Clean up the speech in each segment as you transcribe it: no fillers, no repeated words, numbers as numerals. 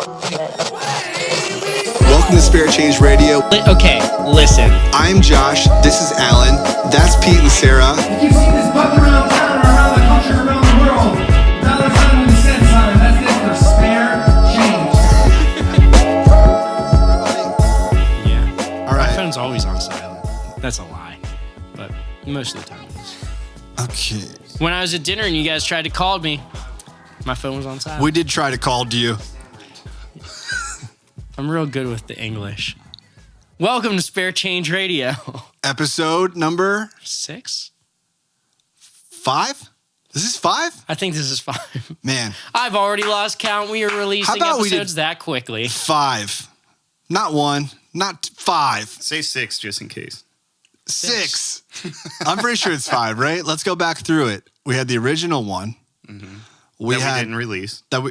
Welcome to Spare Change Radio. Okay, listen. I'm Josh. This is Alan. That's Pete and Sarah. You keep seeing this button around town or around the country or around the world. $1 with a cent sign. That's it for spare change. Yeah. All right. My phone's always on silent. That's a lie. But most of the time it is. Okay. When I was at dinner and you guys tried to call me, my phone was on silent. We did try to call you. I'm real good with the English. Welcome to Spare Change Radio. Episode number 6? 5? This is 5? I think this is 5. Man. I've already lost count. We are releasing How about we episodes that quickly. 5. Not 1. Not 5. Say 6 just in case. 6. I'm pretty sure it's 5, right? Let's go back through it. We had the original one. Mm-hmm. We didn't release. No,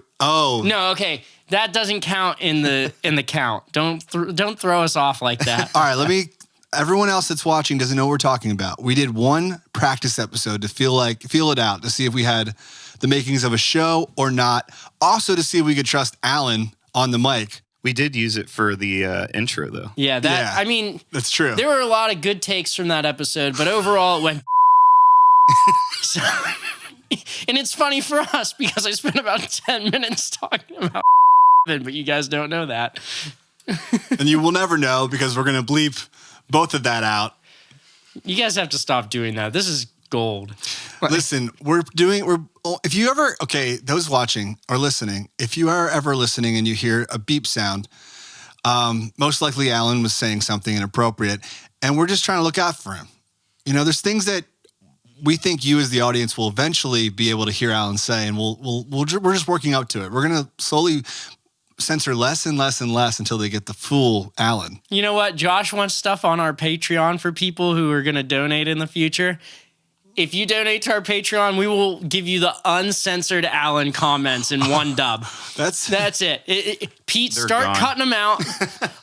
okay. That doesn't count in the count. Don't throw us off like that. All right, everyone else that's watching doesn't know what we're talking about. We did one practice episode to feel it out, to see if we had the makings of a show or not. Also to see if we could trust Alan on the mic. We did use it for the intro, though. Yeah, I mean, that's true. There were a lot of good takes from that episode, but overall it went so, and it's funny for us because I spent about 10 minutes talking about but you guys don't know that. And you will never know because we're going to bleep both of that out. You guys have to stop doing that. This is gold. Listen, if you ever, those watching or listening, if you are ever listening and you hear a beep sound, most likely Alan was saying something inappropriate and we're just trying to look out for him. You know, there's things that we think you as the audience will eventually be able to hear Alan say, and we're just working up to it. We're going to slowly censor less and less and less until they get the full Alan. You know what? Josh wants stuff on our Patreon for people who are going to donate in the future. If you donate to our Patreon, we will give you the uncensored Alan comments in one dub. That's it. Pete, start cutting them out.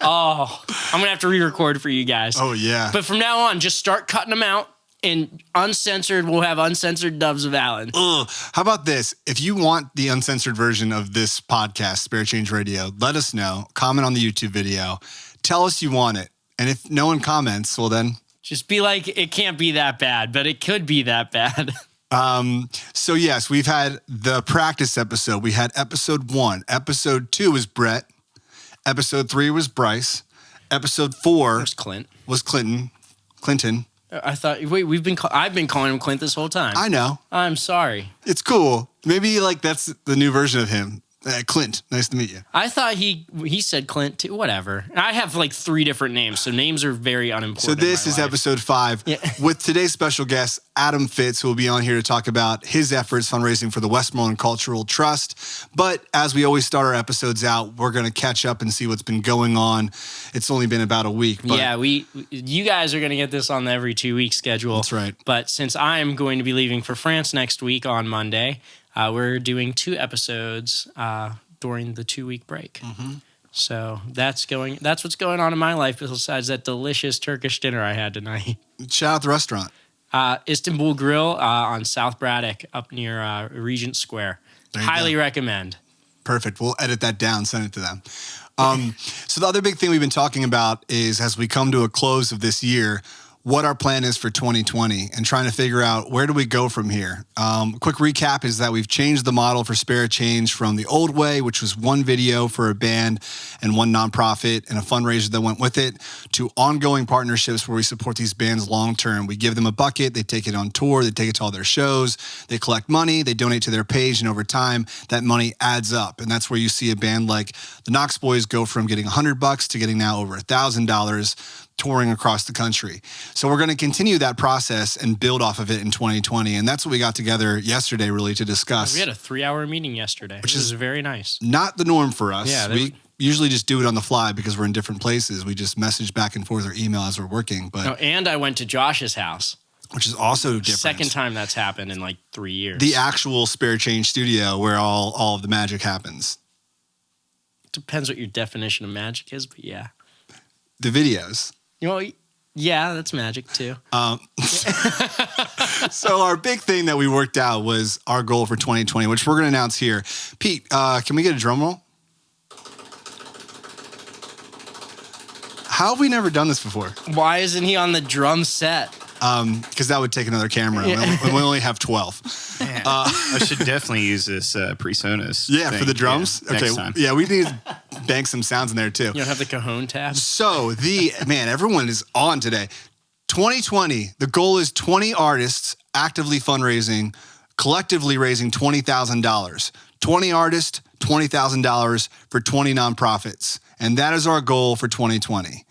Oh, I'm going to have to re-record for you guys. Oh, yeah. But from now on, just start cutting them out. And uncensored, we'll have uncensored dubs of Alan. Ugh. How about this? If you want the uncensored version of this podcast, Spare Change Radio, let us know. Comment on the YouTube video. Tell us you want it. And if no one comments, well then... Just be like, it can't be that bad, but it could be that bad. So yes, we've had the practice episode. We had episode 1. Episode 2 was Brett. Episode 3 was Bryce. Episode 4 was Clinton. I thought, I've been calling him Clint this whole time. I know. I'm sorry. It's cool. Maybe that's the new version of him. Clint, nice to meet you. I thought he said Clint too. Whatever. I have 3 different names, so names are very unimportant. So this is episode 5 with today's special guest, Adam Fitz, who will be on here to talk about his efforts fundraising for the Westmoreland Cultural Trust. But as we always start our episodes out, we're going to catch up and see what's been going on. It's only been about a week. But yeah, you guys are going to get this on the every 2-week schedule. That's right. But since I'm going to be leaving for France next week on Monday, we're doing 2 episodes during the 2-week break. Mm-hmm. So that's what's going on in my life besides that delicious Turkish dinner I had tonight. Shout out the restaurant. Istanbul Grill on South Braddock up near Regent Square. Highly recommend. Perfect. We'll edit that down, send it to them. So the other big thing we've been talking about is as we come to a close of this year, what our plan is for 2020 and trying to figure out where do we go from here. Quick recap is that we've changed the model for Spare Change from the old way, which was 1 video for a band and 1 nonprofit and a fundraiser that went with it, to ongoing partnerships where we support these bands long-term. We give them a bucket, they take it on tour, they take it to all their shows, they collect money, they donate to their page, and over time, that money adds up. And that's where you see a band like the Knox Boys go from getting $100 to getting now over $1,000 touring across the country. So we're going to continue that process and build off of it in 2020. And that's what we got together yesterday really to discuss. We had a 3-hour meeting yesterday, which is very nice. Not the norm for us. Yeah, we usually just do it on the fly because we're in different places. We just message back and forth or email as we're working. But and I went to Josh's house. Which is also different. Second time that's happened in 3 years. The actual Spare Change studio where all of the magic happens. Depends what your definition of magic is, but yeah. The videos. Yeah, that's magic too. So our big thing that we worked out was our goal for 2020, which we're going to announce here. Pete, can we get a drum roll? How have we never done this before? Why isn't he on the drum set? Because that would take another camera. And we only have 12. I should definitely use this PreSonus. Yeah, thing. for the drums. Yeah, okay, next time. yeah, we need to bank some sounds in there too. You don't have the cajon tab? So everyone is on today. 2020, the goal is 20 artists actively fundraising, collectively raising $20,000. 20 artists, $20,000 for 20 nonprofits. And that is our goal for 2020.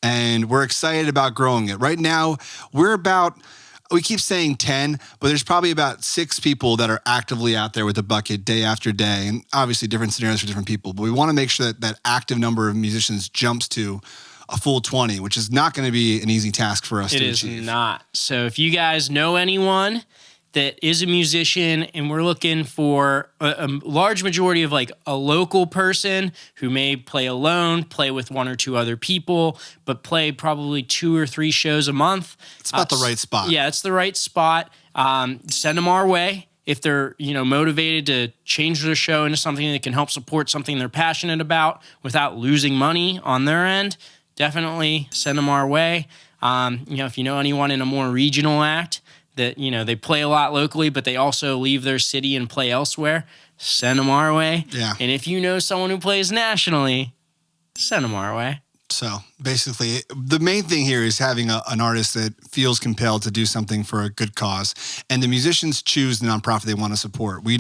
And we're excited about growing it. Right now, we keep saying 10, but there's probably about 6 people that are actively out there with a bucket day after day. And obviously different scenarios for different people. But we want to make sure that that active number of musicians jumps to a full 20, which is not going to be an easy task for us to achieve. It is not. So if you guys know anyone that is a musician and we're looking for a large majority of like a local person who may play alone, play with 1 or 2 other people, but play probably 2 or 3 shows a month. It's about the right spot. Yeah, it's the right spot. Send them our way. If they're, motivated to change their show into something that can help support something they're passionate about without losing money on their end, definitely send them our way. If you know anyone in a more regional act that, they play a lot locally, but they also leave their city and play elsewhere, send them our way. Yeah. And if you know someone who plays nationally, send them our way. So basically, the main thing here is having an artist that feels compelled to do something for a good cause. And the musicians choose the nonprofit they want to support. We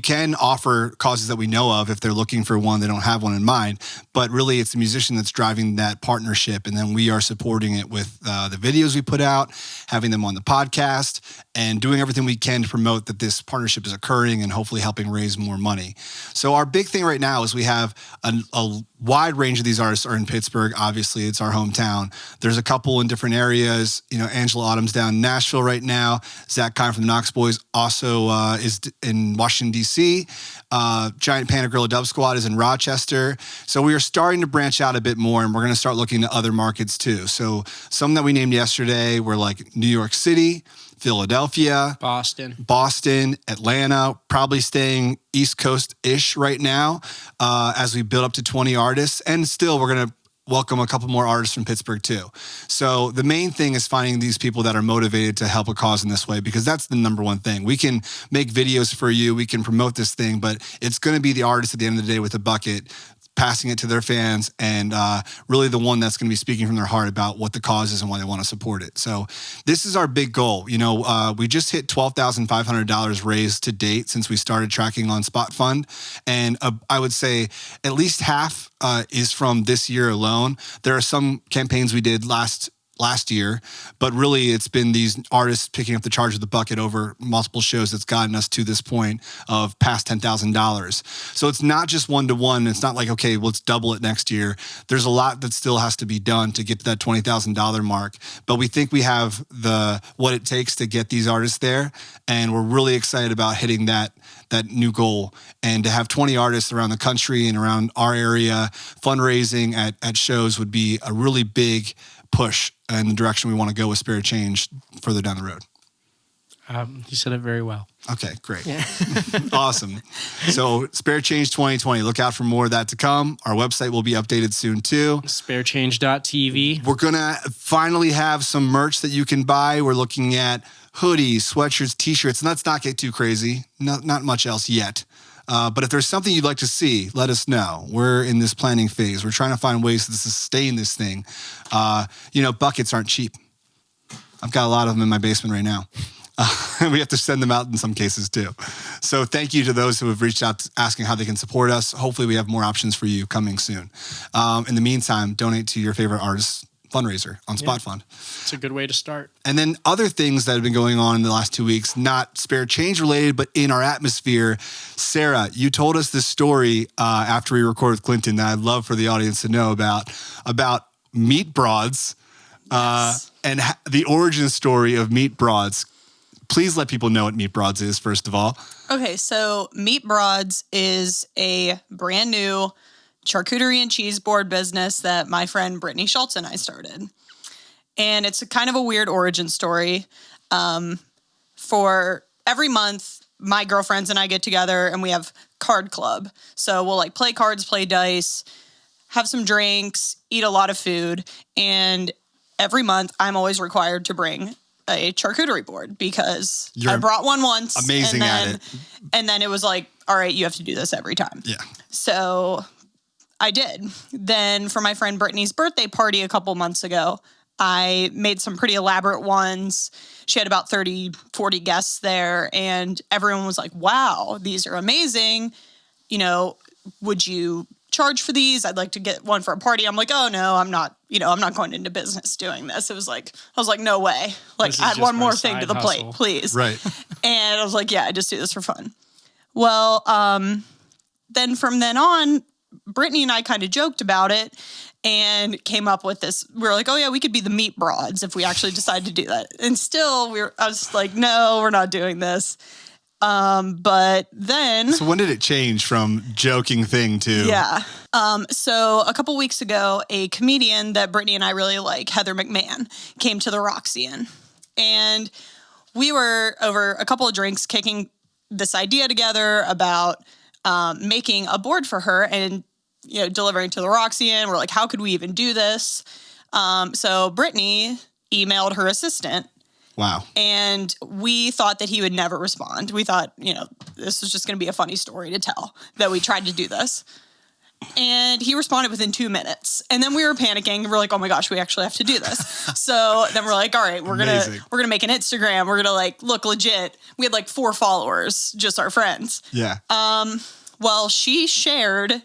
can offer causes that we know of if they're looking for one, they don't have one in mind. But really, it's the musician that's driving that partnership. And then we are supporting it with the videos we put out, having them on the podcast, and doing everything we can to promote that this partnership is occurring and hopefully helping raise more money. So our big thing right now is we have a wide range of these artists are in Pittsburgh. Obviously, it's our hometown. There's a couple in different areas. Angela Autumn's down in Nashville right now. Zach Kine from the Knox Boys also is in Washington, D.C. Giant Panda Gorilla Dub Squad is in Rochester. So we are starting to branch out a bit more, and we're going to start looking at other markets too. So some that we named yesterday were like New York City, Philadelphia, Boston, Atlanta, probably staying East Coast-ish right now as we build up to 20 artists. And still, we're going to welcome a couple more artists from Pittsburgh too. So the main thing is finding these people that are motivated to help a cause in this way, because that's the number one thing. We can make videos for you, we can promote this thing, but it's going to be the artist at the end of the day with a bucket passing it to their fans, and really the one that's going to be speaking from their heart about what the cause is and why they want to support it. So this is our big goal. We just hit $12,500 raised to date since we started tracking on Spot Fund. And I would say at least half is from this year alone. There are some campaigns we did last year, but really it's been these artists picking up the charge of the bucket over multiple shows that's gotten us to this point of past $10,000. So it's not just one-to-one. It's not like, okay, let's double it next year. There's a lot that still has to be done to get to that $20,000 mark, but we think we have what it takes to get these artists there, and we're really excited about hitting that new goal. And to have 20 artists around the country and around our area fundraising at shows would be a really big push in the direction we want to go with Spirit Change further down the road. You said it very well. Okay, great. Yeah. Awesome. So Spirit Change 2020, look out for more of that to come. Our website will be updated soon too. Sparechange.tv. We're going to finally have some merch that you can buy. We're looking at hoodies, sweatshirts, t-shirts, and let's not get too crazy. Not much else yet. But if there's something you'd like to see, let us know. We're in this planning phase. We're trying to find ways to sustain this thing. Buckets aren't cheap. I've got a lot of them in my basement right now. We have to send them out in some cases too. So thank you to those who have reached out asking how they can support us. Hopefully we have more options for you coming soon. In the meantime, donate to your favorite artist's fundraiser on Spot Fund. It's a good way to start. And then other things that have been going on in the last 2 weeks, not Spirit Change related, but in our atmosphere. Sarah, you told us this story after we recorded with Clinton that I'd love for the audience to know about Meat Broads and the origin story of Meat Broads. Please let people know what Meat Broads is, first of all. Okay, so Meat Broads is a brand new charcuterie and cheese board business that my friend Brittany Schultz and I started. And it's a kind of a weird origin story. For every month, my girlfriends and I get together and we have card club. So we'll play cards, play dice, have some drinks, eat a lot of food, and every month I'm always required to bring a charcuterie board because I brought one once. Amazing at it. And then it was like, all right, you have to do this every time. Yeah. So I did. Then for my friend Brittany's birthday party a couple months ago, I made some pretty elaborate ones. She had about 30, 40 guests there, and everyone was like, wow, these are amazing. You know, would you charge for these? I'd like to get one for a party. I'm like, oh no, I'm not going into business doing this. It was like, I was like, no way. Like, add one more thing to the plate, please. Right. And I was like, yeah, I just do this for fun. Well, then from then on, Brittany and I kind of joked about it and came up with this. We were like, oh yeah, we could be the meat broads if we actually decide to do that. And still, I was like, no, we're not doing this. But then... So when did it change from joking thing to... Yeah. So a couple weeks ago, a comedian that Brittany and I really like, Heather McMahon, came to the Roxy-Inn. And we were, over a couple of drinks, kicking this idea together about making a board for her and, you know, delivering to the Roxy-Inn. We're like, how could we even do this? So Brittany emailed her assistant. Wow. And we thought that he would never respond. We thought, you know, this was just going to be a funny story to tell, that we tried to do this. And he responded within 2 minutes. And then we were panicking. We're like, oh my gosh, we actually have to do this. So then we're like, all right, we're gonna make an Instagram. We're gonna like look legit. We had like 4 followers, just our friends. Yeah. Well, she shared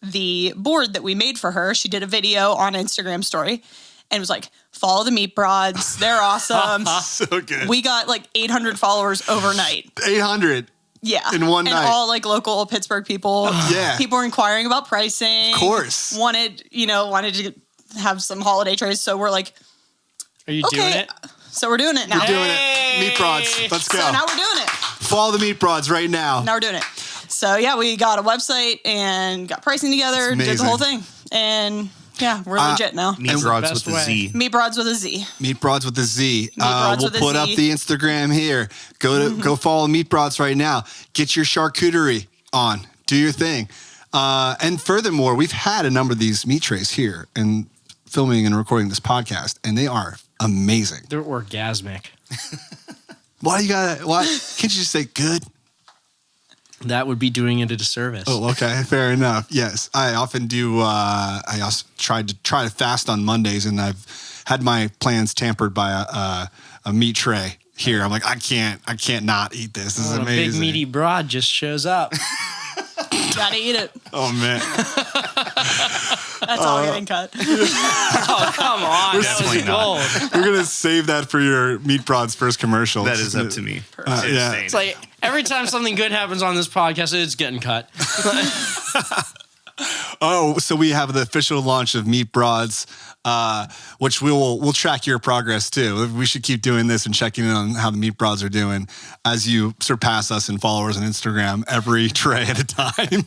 the board that we made for her. She did a video on Instagram story and was like, follow the meat broads. They're awesome. So good. We got like 800 followers overnight. 800. Yeah. In one night. And all like local Pittsburgh people. Yeah. People were inquiring about pricing. Of course. Wanted to have some holiday trays. So we're like, Are you okay. doing it? So we're doing it now. We're doing it. Meat broads. Let's go. So now we're doing it. Follow the meat broads right now. Now we're doing it. So yeah, we got a website and got pricing together, did the whole thing. And yeah, we're legit now. Meat broads with a Z. Meat broads with a Z. Meat broads with a Z. Broads We'll with a put Z. up the Instagram here. Go follow Meat Broads right now. Get your charcuterie on. Do your thing. And furthermore, we've had a number of these meat trays here and filming and recording this podcast, and they are amazing. They're orgasmic. Why can't you just say good? That would be doing it a disservice. Oh, okay, fair enough. Yes, I often do. I also try to fast on Mondays, and I've had my plans tampered by a meat tray here. I'm like, I can't not eat this. This is amazing. A big meaty broad just shows up. Gotta eat it. Oh man, that's all getting cut. Oh, come on. That was gold. We're gonna save that for your Meat Broads first commercial. That is up to me. Yeah. It's like every time something good happens on this podcast, it's getting cut. Oh, so we have the official launch of Meat Broads, which we'll track your progress too. We should keep doing this and checking in on how the Meat Broads are doing as you surpass us in followers on Instagram every tray at a time.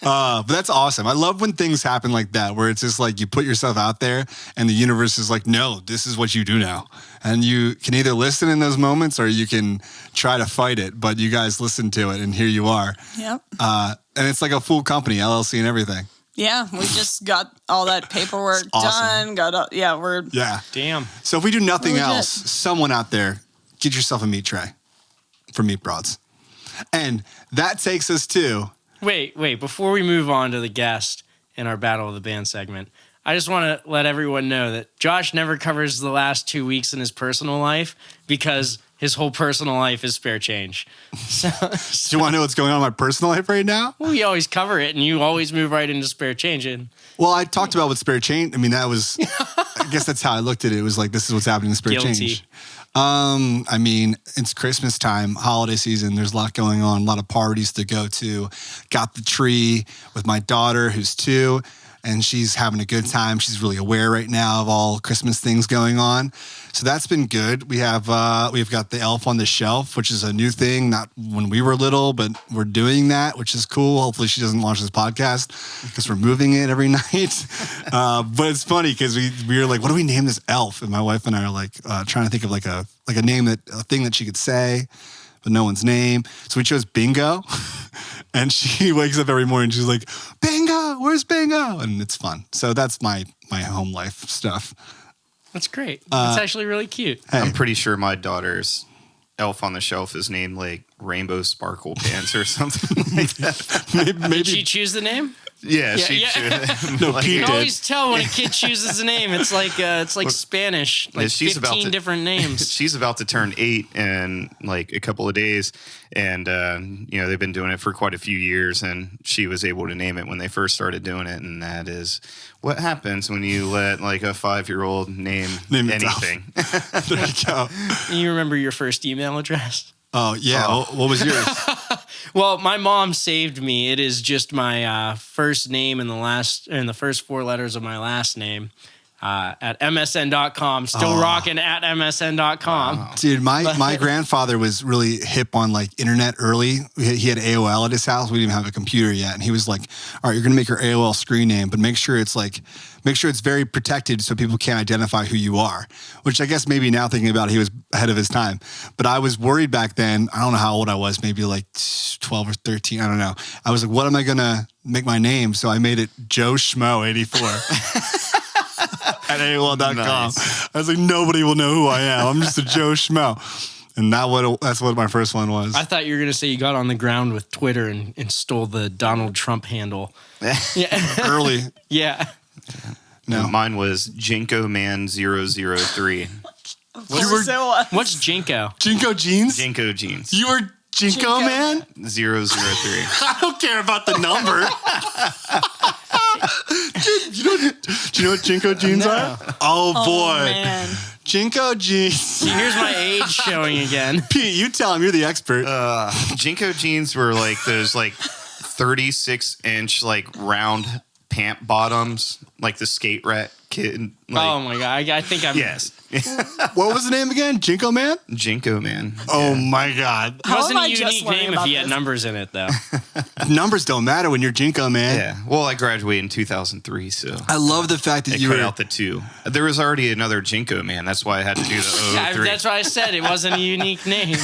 But that's awesome. I love when things happen like that, where it's just like you put yourself out there and the universe is like, no, this is what you do now. And you can either listen in those moments or you can try to fight it. But you guys listen to it and here you are. Yep. And it's like a full company, LLC and everything. Yeah, we just got all that paperwork awesome. done. Yeah. Damn. So if we do nothing Legit. else, someone out there, get yourself a meat tray for Meat Broads. And that takes us to... Wait. Before we move on to the guest in our Battle of the Band segment, I just want to let everyone know that Josh never covers the last 2 weeks in his personal life because his whole personal life is spare change. So Do you want to know what's going on in my personal life right now? well, we always cover it, and you always move right into spare change. And Well, I talked about with spare change. I mean, that was... I guess that's how I looked at it. It was like, this is what's happening in spare Guilty. change. I mean, it's Christmas time, holiday season. There's a lot going on, a lot of parties to go to. Got the tree with my daughter, who's 2. And she's having a good time. She's really aware right now of all Christmas things going on. So that's been good. We've got the Elf on the Shelf, which is a new thing, not when we were little, but we're doing that, which is cool. Hopefully she doesn't launch this podcast because we're moving it every night. But it's funny because we were like, what do we name this elf? And my wife and I are like trying to think of like a name, a thing that she could say, but no one's name. So we chose Bingo. And she wakes up every morning. She's like, Bingo, where's Bingo? And it's fun. So that's my home life stuff. That's great. That's actually really cute. Hey. I'm pretty sure my daughter's elf on the shelf is named like Rainbow Sparkle Pants or something like that. Maybe Did she choose the name? Yeah, No, like, Pete You did. can always tell when a kid chooses a name. It's like Spanish, like she's about 15 to- different names. She's about to turn 8 in like a couple of days, and they've been doing it for quite a few years, and she was able to name it when they first started doing it, and that is what happens when you let like a 5-year-old name itself. anything. There you go. You remember your first email address? Oh, yeah. What was yours? Well, my mom saved me. It is just my first name and the first 4 letters of my last name at msn.com. Still rocking at msn.com. Wow. Dude, my grandfather was really hip on like internet early. He had AOL at his house. We didn't even have a computer yet. And he was like, all right, you're going to make your AOL screen name, but make sure it's very protected so people can't identify who you are, which I guess maybe now thinking about it, he was ahead of his time. But I was worried back then. I don't know how old I was, maybe like 12 or 13. I don't know. I was like, what am I going to make my name? So I made it Joe Schmo 84. At AOL.com. Nice. I was like, nobody will know who I am. I'm just a Joe Schmo. And that's what my first one was. I thought you were going to say you got on the ground with Twitter and stole the Donald Trump handle. Yeah. Early. Yeah. No. Mine was Jinko Man 003. What's Jinko? Jinko jeans? Jinko jeans You were Jinko man? 003. I don't care about the number. Dude, do you know what Jinko jeans are? Oh, boy. Man. Jinko jeans. See, here's my age showing again. Pete, you tell him. You're the expert. Jinko jeans were like those like 36-inch like round pant bottoms, like the skate rat kid. Like, Oh my God. I think I'm. yes. What was the name again? Jinko man? Jinko Man. Oh, my God. How Wasn't am a I just unique learning name if about he had this? numbers in it, though. Numbers don't matter when you're Jinko man. Yeah. Well, I graduated in 2003, so I love the fact that it you cut were out the 2. There was already another Jinko Man. That's why I had to do the Yeah, 003. that's why I said it wasn't a unique name.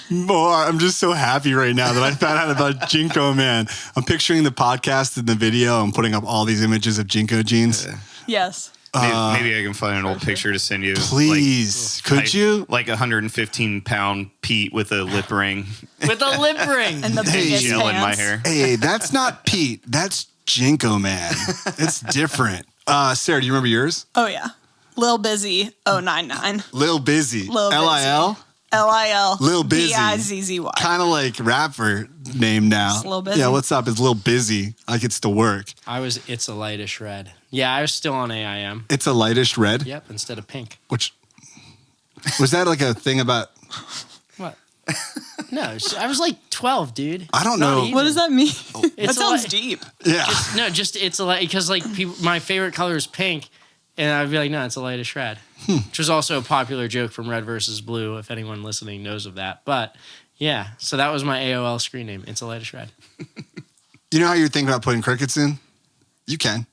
more. I'm just so happy right now that I found out about Jinko man. I'm picturing the podcast and the video. I'm putting up all these images of Jinko jeans. Yes. Maybe I can find an old picture to send you. Please, could you? Like 115-pound Pete with a lip ring, With a lip ring. And the biggest gel in my pants. hair. Hey, that's not Pete. That's Jinko man. It's different. Sarah, do you remember yours? Oh, yeah. Lil Busy 099. Lil Busy. Lil Busy. Lil? Lil Lil Busy. Bizzy. Kind of like rapper name now. It's Lil Busy. Yeah, what's up? It's Lil Busy. Like it's to work. It's a lightish red. Yeah, I was still on AIM. It's a lightish red. Yep, instead of pink. Which was that like a thing about? What? No, I was like 12, dude. I don't Not know. even. What does that mean? That It's sounds like- deep. Yeah. No, just it's a light because like my favorite color is pink, and I'd be like, no, it's a lightish red, which was also a popular joke from Red versus Blue. If anyone listening knows of that, but yeah, so that was my AOL screen name. It's a lightish red. You know how you're thinking about putting crickets in? You can.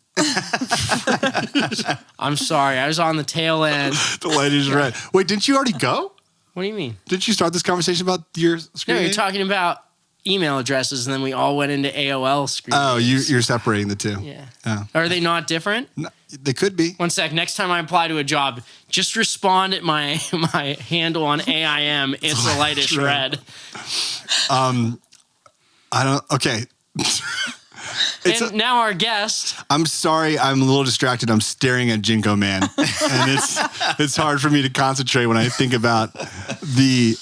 I'm sorry, I was on the tail end. The lightish red. Wait, didn't you already go? What do you mean? Didn't you start this conversation about your screen No, you're name? talking about email addresses, and then we all went into AOL screen. Oh, names. you're separating the two. Yeah. Oh. Are they not different? No, they could be. One sec. Next time I apply to a job, just respond at my handle on AIM. It's a lightish red. I don't. Okay. And now our guest. I'm sorry. I'm a little distracted. I'm staring at Jinko Man, and it's hard for me to concentrate when I think about the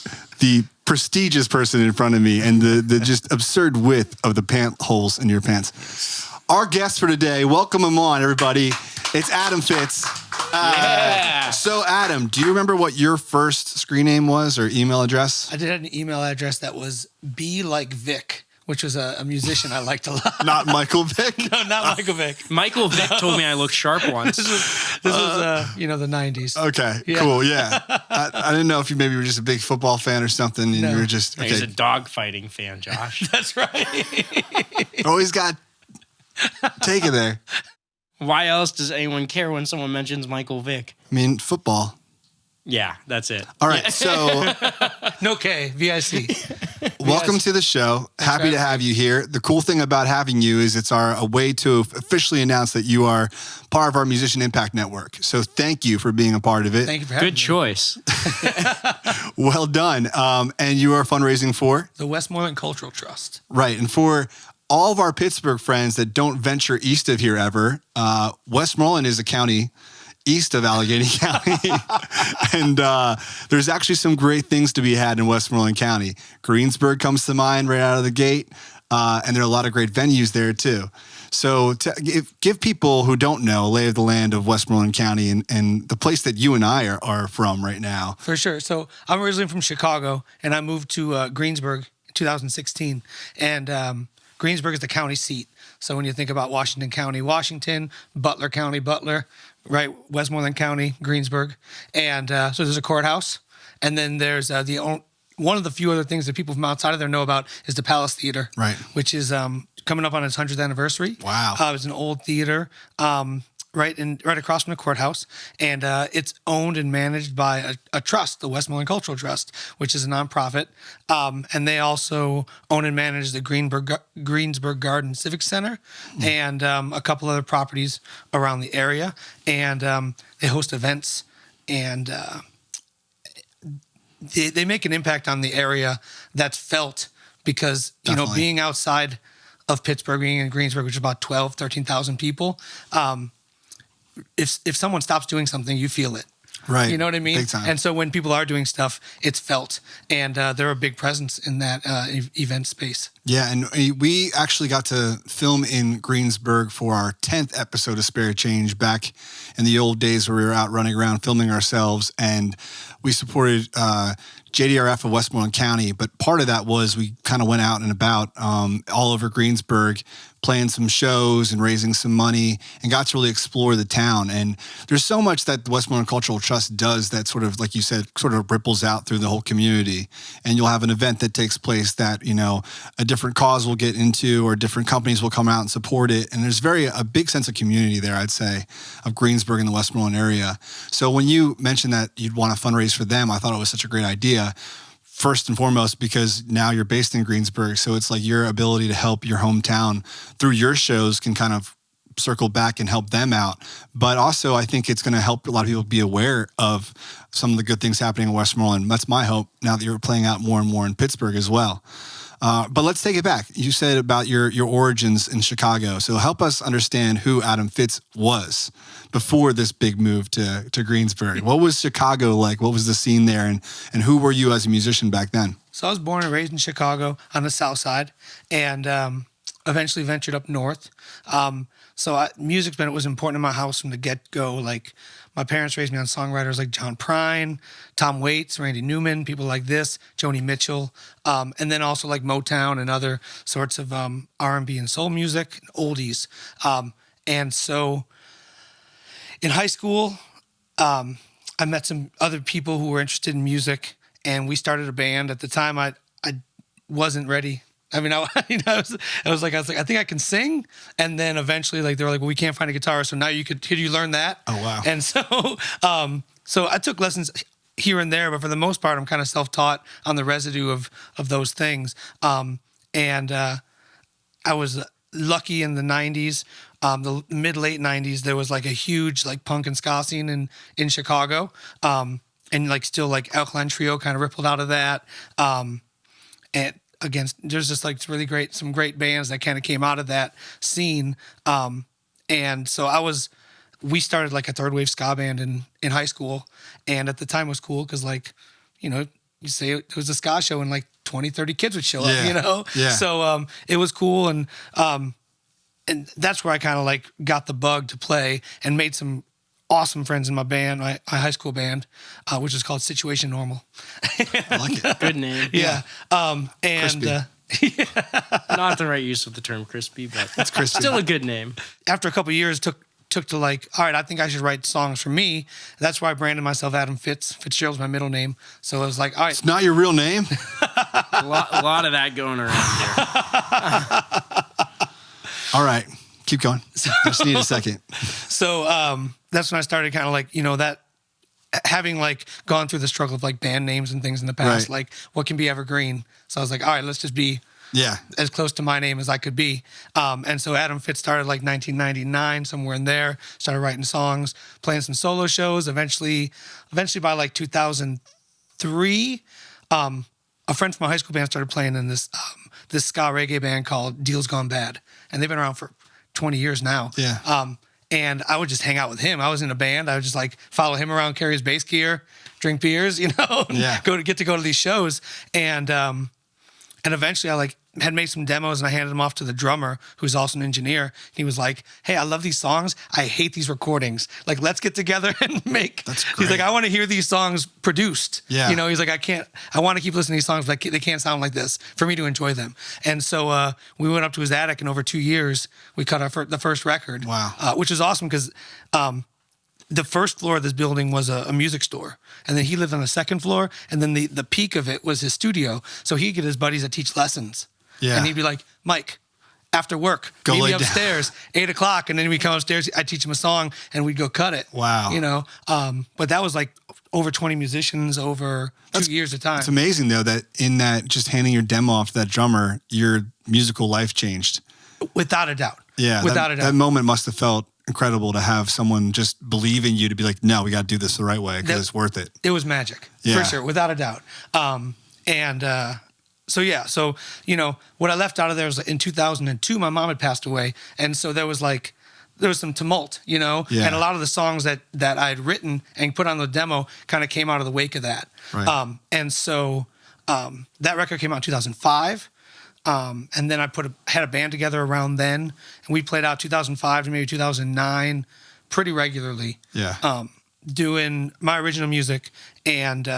prestigious person in front of me and the just absurd width of the pant holes in your pants. Our guest for today, welcome him on, everybody. It's Adam Fitz. Yeah. So, Adam, do you remember what your first screen name was or email address? I did have an email address that was Be Like Vic, which was a musician I liked a lot. Not Michael Vick. No, not Michael Vick. Michael Vick told me I looked sharp once. This was the 90s. Okay, Yeah. cool. Yeah. I didn't know if you maybe were just a big football fan or something and No. you were just, okay. He's a dogfighting fan, Josh. That's right. Always got take it there. Why else does anyone care when someone mentions Michael Vick? I mean, football. Yeah, that's it. All right, so No K, VIC. welcome to the show. Happy to have you here. The cool thing about having you is it's a way to officially announce that you are part of our Musician Impact Network. So thank you for being a part of it. Thank you for having me. Good choice. Well done. And you are fundraising for? The Westmoreland Cultural Trust. Right. And for all of our Pittsburgh friends that don't venture east of here ever, Westmoreland is a county east of Allegheny County. And there's actually some great things to be had in Westmoreland County. Greensburg comes to mind right out of the gate. And there are a lot of great venues there too. So to give people who don't know a lay of the land of Westmoreland County and the place that you and I are from right now. For sure. So I'm originally from Chicago, and I moved to Greensburg in 2016. And Greensburg is the county seat. So when you think about Washington County, Washington, Butler County, Butler, right? Westmoreland County, Greensburg. And so there's a courthouse. And then there's one of the few other things that people from outside of there know about is the Palace Theater. Right. Which is coming up on its 100th anniversary. Wow. It's an old theater. Right across from the courthouse, and it's owned and managed by a trust, the Westmoreland Cultural Trust, which is a nonprofit, and they also own and manage the Greensburg Garden Civic Center and a couple other properties around the area, and they host events, and they make an impact on the area that's felt because Definitely. Being outside of Pittsburgh, being in Greensburg, which is about 13,000 people. If someone stops doing something, you feel it. Right. You know what I mean? Big time. And so when people are doing stuff, it's felt. And they're a big presence in that event space. Yeah, and we actually got to film in Greensburg for our 10th episode of Spare Change back in the old days where we were out running around filming ourselves. And we supported JDRF of Westmoreland County, but part of that was we kind of went out and about all over Greensburg, playing some shows and raising some money, and got to really explore the town. And there's so much that the Westmoreland Cultural Trust does that sort of, like you said, sort of ripples out through the whole community. And you'll have an event that takes place that, a different cause will get into, or different companies will come out and support it. And there's a big sense of community there, I'd say, of Greensburg and the Westmoreland area. So when you mentioned that you'd want to fundraise for them, I thought it was such a great idea. First and foremost, because now you're based in Greensburg. So it's like your ability to help your hometown through your shows can kind of circle back and help them out. But also, I think it's going to help a lot of people be aware of some of the good things happening in Westmoreland. That's my hope now that you're playing out more and more in Pittsburgh as well. But let's take it back. You said about your origins in Chicago. So help us understand who Adam Fitz was before this big move to Greensburg. What was Chicago like? What was the scene there? And who were you as a musician back then? So I was born and raised in Chicago on the south side, and eventually ventured up north. Music was important in my house from the get-go. Like, my parents raised me on songwriters like John Prine, Tom Waits, Randy Newman, people like this, Joni Mitchell, and then also like Motown and other sorts of R&B and soul music, oldies. And so in high school, I met some other people who were interested in music, and we started a band. At the time, I wasn't ready. I mean, I was like, I think I can sing. And then eventually, like, they were like, well, we can't find a guitar. So now could you learn that? Oh, wow. And so I took lessons here and there, but for the most part, I'm kind of self-taught on the residue of those things. I was lucky in the 90s, the mid-late 90s, there was like a huge like punk and ska scene in Chicago. And like still like Alkaline Trio kind of rippled out of that. And against, there's just like some great bands that kind of came out of that scene. And so we started like a third wave ska band in high school. And at the time it was cool because you say it was a ska show and like 20, 30 kids would show up, Yeah. So it was cool. And that's where I kind of like got the bug to play and made some awesome friends in my band, my high school band, which is called Situation Normal. I like it. Good name. Yeah. Crispy. Not the right use of the term crispy, but It's crispy. still a good name. After a couple of years, took to like, all right, I think I should write songs for me. That's why I branded myself Adam Fitz. Fitzgerald's my middle name. So I was like, all right. It's not your real name? A lot of that going around here. All right. Keep going. I just need a second. So that's when I started kind of like, that having like gone through the struggle of like band names and things in the past, Right. like what can be evergreen. So I was like, all right, let's just be as close to my name as I could be. And so Adam Fitz started like 1999, somewhere in there, started writing songs, playing some solo shows. Eventually by like 2003, a friend from my high school band started playing in this ska reggae band called Deals Gone Bad. And they've been around for 20 years now. Yeah. And I would just hang out with him. I was in a band. I would just like follow him around, carry his bass gear, drink beers, and get to go to these shows. And eventually I like had made some demos and I handed them off to the drummer, who's also an engineer. He was like, hey, I love these songs. I hate these recordings. Like, let's get together and make. That's great. He's like, I want to hear these songs produced. Yeah. He's like, I want to keep listening to these songs, but they can't sound like this for me to enjoy them. And so we went up to his attic, and over 2 years, we cut the first record. Wow. Which is awesome because the first floor of this building was a music store. And then he lived on the second floor. And then the peak of it was his studio. So he'd get his buddies that teach lessons. Yeah. And he'd be like, Mike, after work, Go meet lay me upstairs, 8 o'clock. And then we'd come upstairs, I'd teach him a song, and we'd go cut it. Wow. But that was like over 20 musicians over 2 years of time. It's amazing, though, that in that just handing your demo off to that drummer, your musical life changed. Without a doubt. Yeah. Without a doubt. That moment must have felt incredible to have someone just believe in you to be like, no, we got to do this the right way because it's worth it. It was magic, Yeah. for sure, without a doubt. So what I left out of there was in 2002, my mom had passed away. And so there was some tumult, Yeah. and a lot of the songs that I had written and put on the demo kind of came out of the wake of that. Right. And so that record came out in 2005. And then I had a band together around then, and we played out 2005 to maybe 2009 pretty regularly. Yeah. Doing my original music and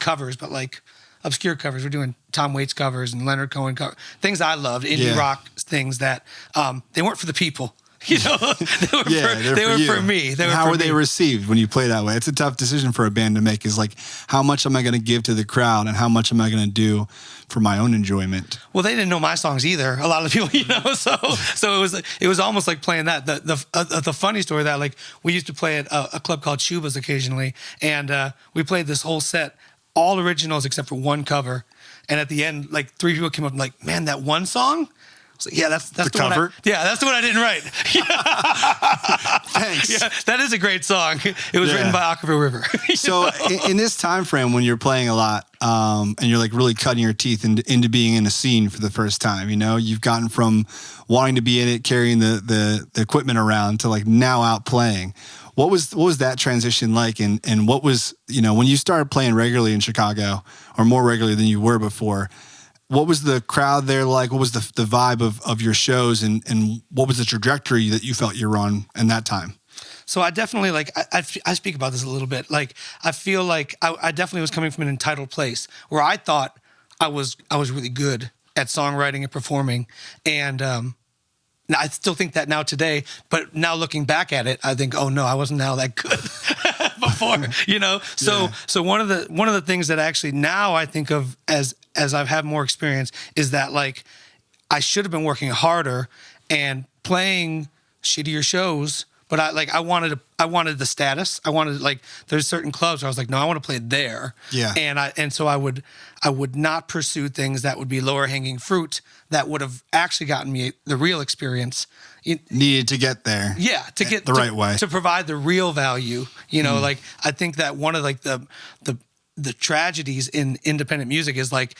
covers, but like obscure covers. We're doing Tom Waits covers and Leonard Cohen covers, things I loved, indie rock things that they weren't for the people. They were for me. How were they received when you play that way? It's a tough decision for a band to make. Is like, how much am I going to give to the crowd, and how much am I going to do for my own enjoyment? Well, they didn't know my songs either. A lot of the people, so it was almost like playing that. The funny story that like we used to play at a club called Shuba's occasionally, and we played this whole set, all originals except for one cover. And at the end, like 3 people came up and like, man, that one song. So, yeah, that's the cover. That's the one I didn't write. Thanks. Yeah, that is a great song. It was written by Akaville River. So in this time frame when you're playing a lot, and you're like really cutting your teeth into being in a scene for the first time, you've gotten from wanting to be in it, carrying the equipment around, to like now out playing. What was that transition like? And what was, when you started playing regularly in Chicago, or more regularly than you were before, what was the crowd there like? What was the vibe of your shows, and what was the trajectory that you felt you were on in that time? So I definitely I speak about this a little bit. Like, I feel like I definitely was coming from an entitled place where I thought I was really good at songwriting and performing. And I still think that now today, but now looking back at it, I think, oh no, I wasn't now that good before, So one of the things that actually now I think of as I've had more experience is that like I should have been working harder and playing shittier shows, but I wanted the status. I wanted, like, there's certain clubs where I was like, no, I want to play there. Yeah. And so I would not pursue things that would be lower hanging fruit that would have actually gotten me the real experience. Needed to get there. Yeah, to get the right way, to provide the real value. Like, I think that one of like the tragedies in independent music is like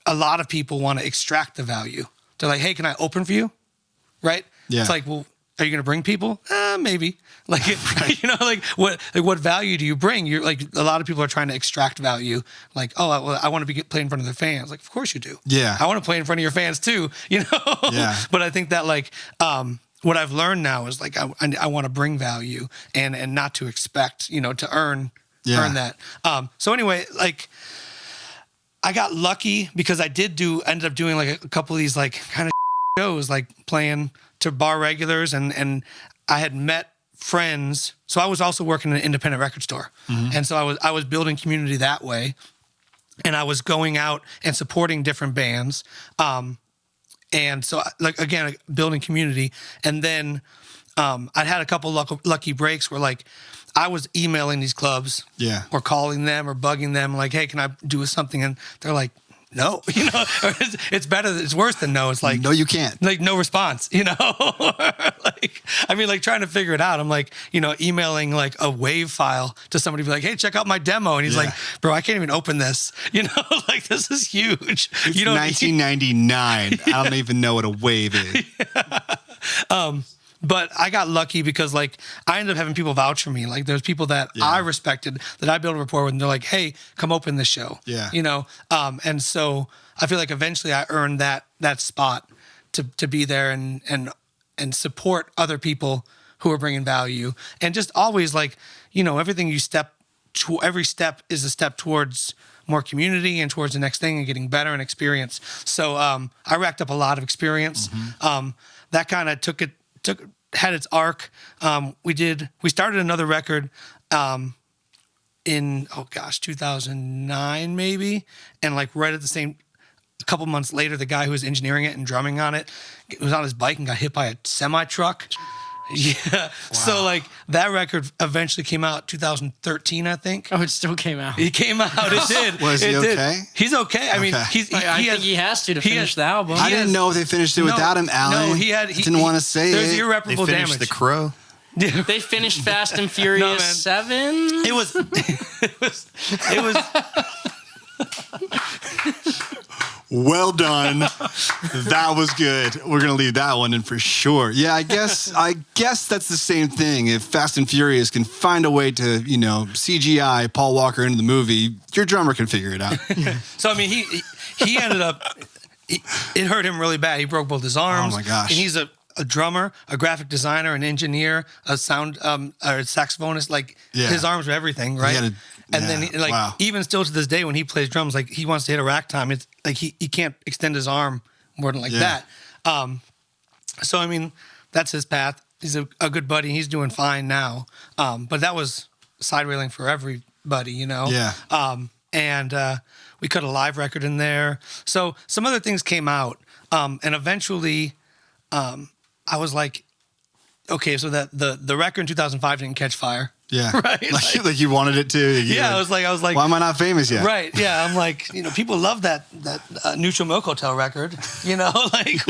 a lot of people want to extract the value. They're like, hey, can I open for you? Right? Yeah. It's like, well, are you going to bring people? Maybe. Like, like what value do you bring? You're like, a lot of people are trying to extract value. Like, oh, I want to play in front of their fans. Like, of course you do. Yeah. I want to play in front of your fans too. Yeah. But I think that like, what I've learned now is like, I want to bring value and not to expect, to earn that. So anyway, like, I got lucky because I ended up doing like a couple of these like kind of shows, like playing to bar regulars, and I had met friends. So I was also working in an independent record store. Mm-hmm. And so I was building community that way. And I was going out and supporting different bands. And so, like, again, building community. And then I'd had a couple lucky breaks where, like, I was emailing these clubs, or calling them or bugging them, like, hey, can I do something? And they're like, no, you know, it's better. It's worse than no. It's like, no, you can't. Like no response, you know. Like, I mean, like trying to figure it out. I'm like, you know, emailing like a WAV file to somebody, be like, hey, check out my demo, and he's like, bro, I can't even open this. You know, like this is huge. It's you know, 1999. I don't even know what a WAV is. But I got lucky because like I ended up having people vouch for me. Like there's people that I respected that I built a rapport with, and they're like, hey, come open this show. Yeah. You know? And so I feel like eventually I earned that spot to be there and support other people who are bringing value. And just always like, you know, everything you every step is a step towards more community and towards the next thing and getting better and experience. So I racked up a lot of experience. That kind of had its arc. We started another record in 2009 maybe, and like right at the same, a couple months later, the guy who was engineering it and drumming on it was on his bike and got hit by a semi truck. Yeah. Wow. So like that record eventually came out 2013, I think. Oh, it still came out. It came out. It did. Was he okay? He's okay. I mean, I think he has to finish the album. I didn't know if they finished it without him, Alan. No, he didn't want to say there's it. irreparable They finished damage. The Crow. They finished Fast and Furious 7. It was Well done. That was good. We're gonna leave that one in for sure. Yeah, I guess that's the same thing. If Fast and Furious can find a way to, you know, CGI Paul Walker into the movie, your drummer can figure it out. So I mean, he ended up. It hurt him really bad. He broke both his arms. Oh my gosh. And he's a drummer, a graphic designer, an engineer, a sound, a saxophonist. Like his arms are everything, right? And then, even still to this day, when he plays drums, like he wants to hit a rack time, it's like he can't extend his arm more than that. So I mean, that's his path. He's a good buddy. He's doing fine now. But that was side railing for everybody, you know. Yeah. And we cut a live record in there. So some other things came out, and eventually, I was like, okay, so that the record in 2005 didn't catch fire. Yeah. Right. Like you wanted it to. Yeah. I was like, why am I not famous yet? Right. Yeah. I'm like, you know, people love that Neutral Milk Hotel record, you know, like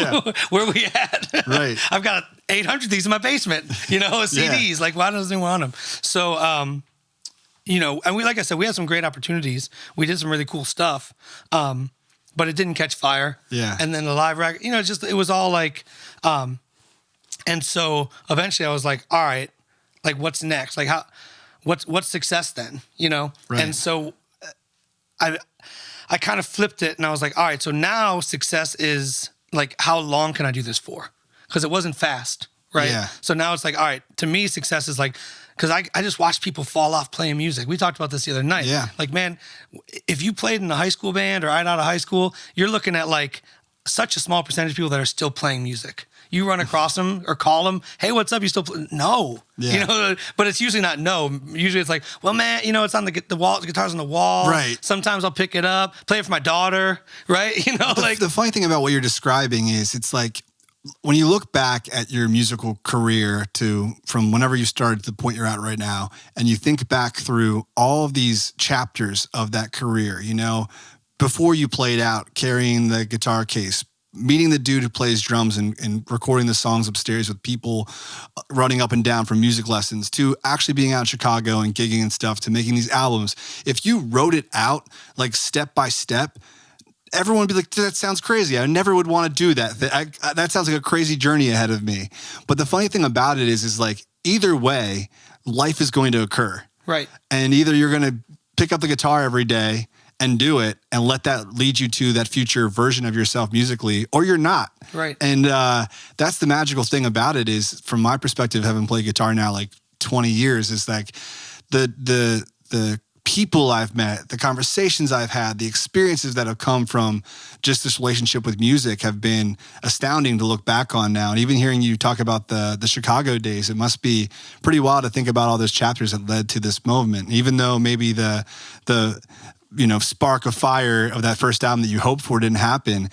where we at? Right. I've got 800 of these in my basement, you know, CDs. Like, why doesn't he want them? So, you know, and like I said, we had some great opportunities. We did some really cool stuff. But it didn't catch fire. Yeah. And then the live record, you know, it was all like, and so eventually I was like, all right, like what's next? Like what's success then? You know? Right. And so I kind of flipped it and I was like, all right, so now success is like, how long can I do this for? Because it wasn't fast, right? Yeah. So now it's like, all right, to me, success is like, because I just watched people fall off playing music. We talked about this the other night. Yeah. Like, man, if you played in a high school band or right out of high school, you're looking at like such a small percentage of people that are still playing music. You run across them or call them, hey, what's up? You still play? No. Yeah. You know, but it's usually not no. Usually it's like, well, man, you know, it's on the wall. The guitar's on the wall. Right. Sometimes I'll pick it up, play it for my daughter. Right. You know, the funny thing about what you're describing is it's like, when you look back at your musical career from whenever you started to the point you're at right now, and you think back through all of these chapters of that career, you know, before you played out, carrying the guitar case, meeting the dude who plays drums and recording the songs upstairs with people running up and down from music lessons, to actually being out in Chicago and gigging and stuff, to making these albums. If you wrote it out like step by step, everyone would be like, that sounds crazy. I never would want to do that. That sounds like a crazy journey ahead of me. But the funny thing about it is like, either way, life is going to occur. Right. And either you're going to pick up the guitar every day and do it and let that lead you to that future version of yourself musically, or you're not. Right. And that's the magical thing about it is, from my perspective, having played guitar now like 20 years, is like the people I've met, the conversations I've had, the experiences that have come from just this relationship with music have been astounding to look back on now. And even hearing you talk about the Chicago days, it must be pretty wild to think about all those chapters that led to this moment. Even though maybe the spark of fire of that first album that you hoped for didn't happen,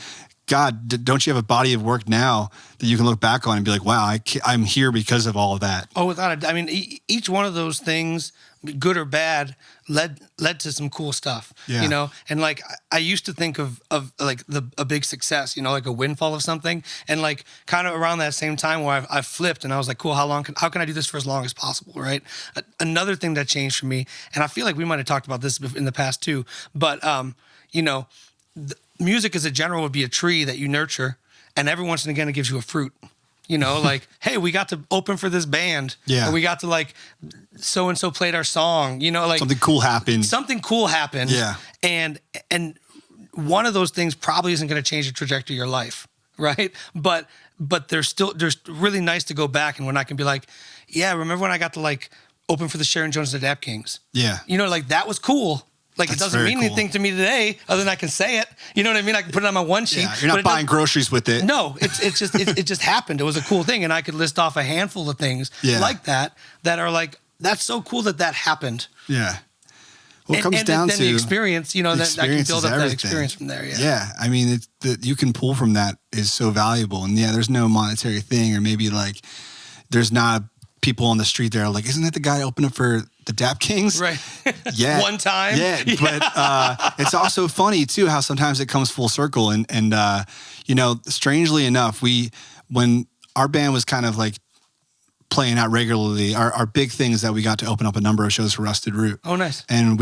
God, don't you have a body of work now that you can look back on and be like, wow, I'm here because of all of that? Oh, without I mean, each one of those things, good or bad, led to some cool stuff. Yeah. You know, and like I used to think of like a big success, you know, like a windfall of something, and like kind of around that same time where I flipped and I was like, cool, how can I do this for as long as possible, right? Another thing that changed for me, and I feel like we might have talked about this in the past too, but you know, music as a general would be a tree that you nurture, and every once and again it gives you a fruit. You know, like, hey, we got to open for this band. Yeah. Or we got to like, so-and-so played our song, you know, like Something cool happened. Yeah. And one of those things probably isn't going to change the trajectory of your life. Right. But there's really nice to go back and when I can be like, yeah, remember when I got to like open for the Sharon Jones and the Dap Kings? Yeah. You know, like that was cool. Like That's it doesn't very mean cool. anything to me today other than I can say it. You know what I mean? I can put it on my one sheet. Yeah, you're not buying groceries with it. No, it just happened. It was a cool thing, and I could list off a handful of things like that are like that's so cool that happened. Yeah. Well, it comes down then to the experience. You know, that I can build up that experience from there. Yeah. Yeah. I mean, you can pull from that is so valuable, and yeah, there's no monetary thing, or maybe like there's not people on the street there like, isn't that the guy opening up for the Dap Kings? Right. Yeah. One time. Yeah. But it's also funny too how sometimes it comes full circle. And you know, strangely enough, when our band was kind of like playing out regularly, our big thing is that we got to open up a number of shows for Rusted Root. Oh, nice. And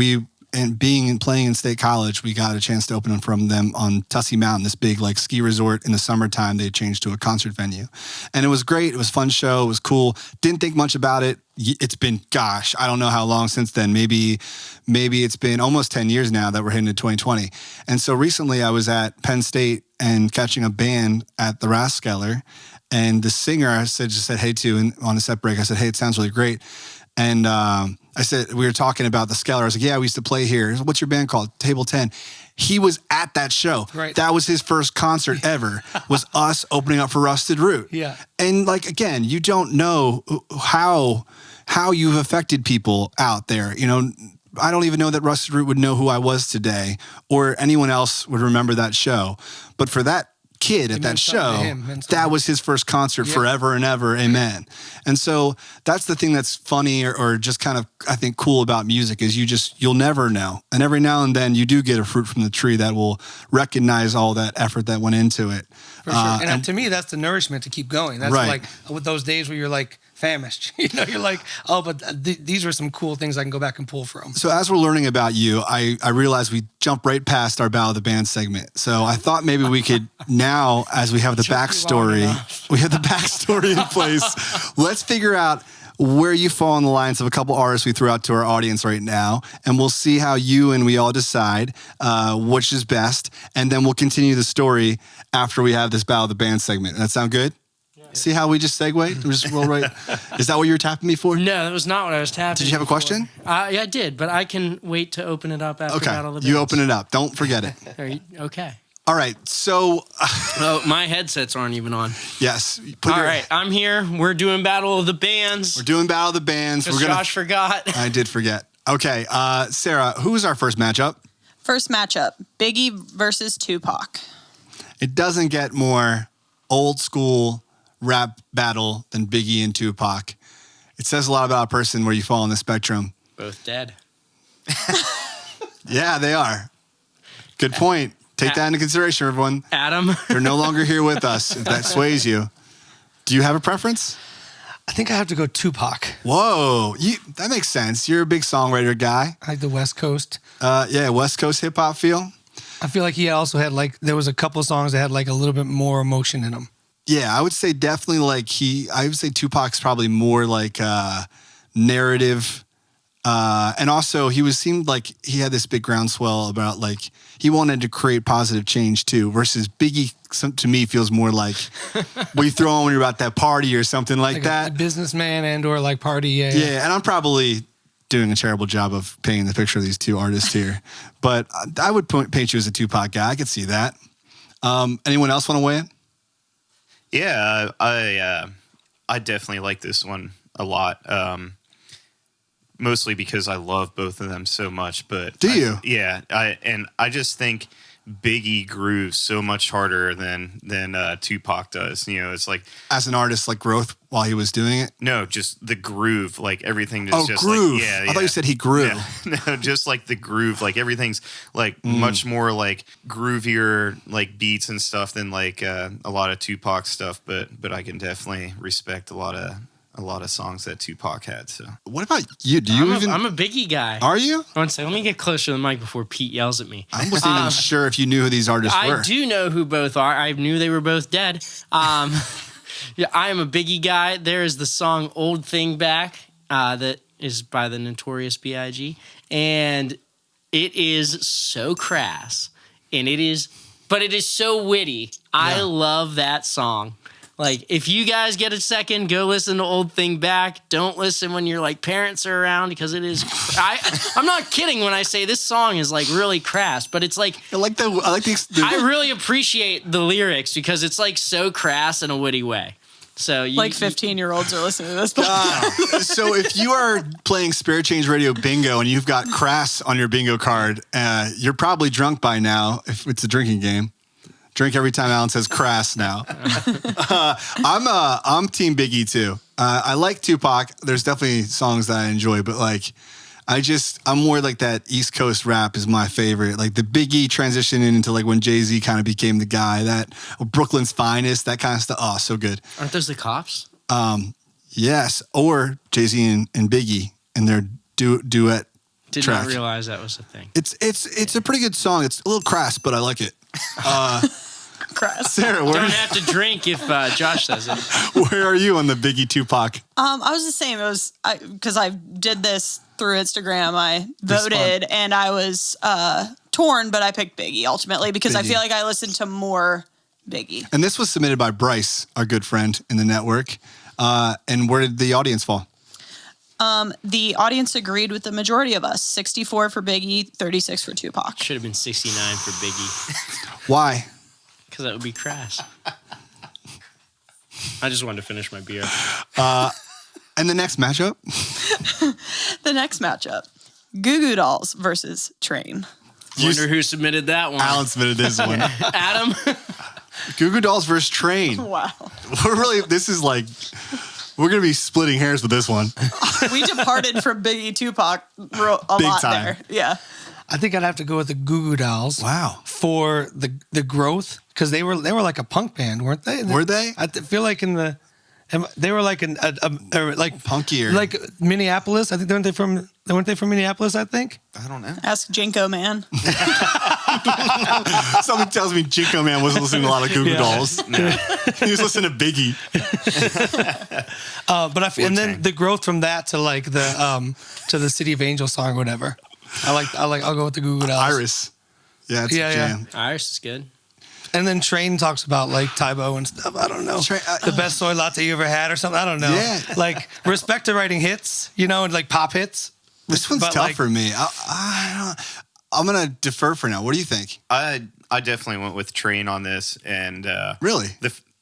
playing in State College, we got a chance to open from them on Tussey Mountain, this big like ski resort. In the summertime, they changed to a concert venue. And it was great. It was a fun show. It was cool. Didn't think much about it. It's been, gosh, I don't know how long since then. Maybe it's been almost 10 years now that we're heading to 2020. And so recently I was at Penn State and catching a band at the Rathskeller. And the singer I just said hey to, and on a set break, I said, hey, it sounds really great. And I said, we were talking about the Skeller. I was like, yeah, we used to play here. He said, what's your band called? Table 10. He was at that show. Right. That was his first concert ever, was us opening up for Rusted Root. Yeah. And like, again, you don't know how you've affected people out there. You know, I don't even know that Rusted Root would know who I was today or anyone else would remember that show. But for that kid at that show, that was his first concert forever and ever. Amen. And so that's the thing that's funny or just kind of, I think, cool about music is you'll never know. And every now and then you do get a fruit from the tree that will recognize all that effort that went into it. For sure. And to me, that's the nourishment to keep going. That's right. like with those days where you're like famished, you know, you're like, oh, but these are some cool things I can go back and pull from. So as we're learning about you, I realized we jumped right past our Battle of the Band segment. So I thought maybe we could now, as we have the backstory in place, let's figure out where you fall in the lines of a couple artists we threw out to our audience right now, and we'll see how you and we all decide which is best, and then we'll continue the story after we have this Battle of the Band segment. Does that sound good? Yeah. See how we just segued? We just roll right. Is that what you were tapping me for? No, that was not what I was tapping. Did you have a question? Yeah, I did, but I can wait to open it up after Battle of the Bands. You open it up. Don't forget it. Okay. All right, so... oh, my headsets aren't even on. Yes. All right, I'm here. We're doing Battle of the Bands. We're doing Battle of the Bands. Josh forgot. I did forget. Okay, Sarah, who is our first matchup? First matchup, Biggie versus Tupac. It doesn't get more old school rap battle than Biggie and Tupac. It says a lot about a person where you fall on the spectrum. Both dead. Yeah, they are. Good point. Take that into consideration, everyone. Adam. They're no longer here with us, if that sways you. Do you have a preference? I think I have to go Tupac. Whoa. That makes sense. You're a big songwriter guy. I like the West Coast. Yeah, West Coast hip-hop feel. I feel like he also had there was a couple of songs that had like a little bit more emotion in them. Yeah, I would say definitely I would say Tupac's probably more like narrative. And also seemed like he had this big groundswell about like he wanted to create positive change too, versus Biggie to me feels more like what you throw on when you're about that party or something like that. A businessman and or like party. Yeah, and I'm probably doing a terrible job of painting the picture of these two artists here. But I would paint you as a Tupac guy. I could see that. Anyone else want to weigh in? Yeah, I definitely like this one a lot. Mostly because I love both of them so much. But do you? I just think Biggie grooves so much harder than Tupac does. You know, it's like as an artist, like growth while he was doing it. no, just the groove, like everything is just groove. like I thought you said he grew. No, just like the groove, like everything's like much more like groovier, like beats and stuff than like a lot of Tupac stuff. But I can definitely respect a lot of songs that Tupac had. So What about you? Do you I'm a Biggie guy. Are you? One second, let me get closer to the mic before Pete yells at me. I wasn't even sure if you knew who these artists were. I do know who both are. I knew they were both dead. Yeah, I am a Biggie guy. There is the song "Old Thing Back" that is by the Notorious B.I.G. and it is so crass, and it is so witty. I love that song. Like, if you guys get a second, go listen to Old Thing Back. Don't listen when your like parents are around because it is. I'm not kidding when I say this song is like really crass, but it's like I like the I really appreciate the lyrics because it's like so crass in a witty way. So you, Like 15-year-olds are listening to this. So if you are playing Spare Change Radio Bingo and you've got crass on your bingo card, you're probably drunk by now if it's a drinking game. Drink every time Alan says crass now. I'm Team Biggie too. I like Tupac. There's definitely songs that I enjoy, but like I'm more like that East Coast rap is my favorite. Like the Biggie transition into like when Jay-Z kind of became the guy, that Brooklyn's Finest, that kind of stuff. Oh, so good. aren't those the Cops? Yes, or Jay-Z and Biggie and their duet Did track. not realize that was a thing. It's a pretty good song. It's a little crass, but I like it. Crass. Sarah, Don't have to drink if Josh says it. where are you on the Biggie Tupac? I was the same. It was because I did this through Instagram. I voted and I was torn, but I picked Biggie ultimately because I Biggie. feel like I listened to more Biggie. And this was submitted by Bryce, our good friend in the network. And where did the audience fall? The audience agreed with the majority of us. 64 for Biggie, 36 for Tupac. Should have been 69 for Biggie Why? because that would be crass. I just wanted to finish my beer. And the next matchup? The next matchup, Goo Goo Dolls versus Train. Wonder who submitted that one. Alan submitted this one. Adam. Goo Goo Dolls versus Train. Wow. We're going to be splitting hairs with this one. We departed from Biggie Tupac a Big lot time. there. Yeah. I think I'd have to go with the Goo Goo Dolls. Wow. For the growth, because they were like a punk band, weren't they? Were they? I feel like they were like like Punkier. like Minneapolis. I think weren't they from Minneapolis? I think. I don't know. Ask Jinko Man. Something tells me Jinko Man wasn't listening to a lot of Goo Goo Dolls. He was listening to Biggie. But and then the growth from that to like to the City of Angels song or whatever. I'll go with the Goo Goo Dolls. Iris. Yeah, it's a jam. Iris is good. And then Train talks about like Tybo and stuff. I don't know. The best soy latte you ever had or something. I don't know. Yeah. Like respect to writing hits, and like pop hits. This one's But, tough like- for me. I'm going to defer for now. What do you think? I definitely went with Train on this, and Really?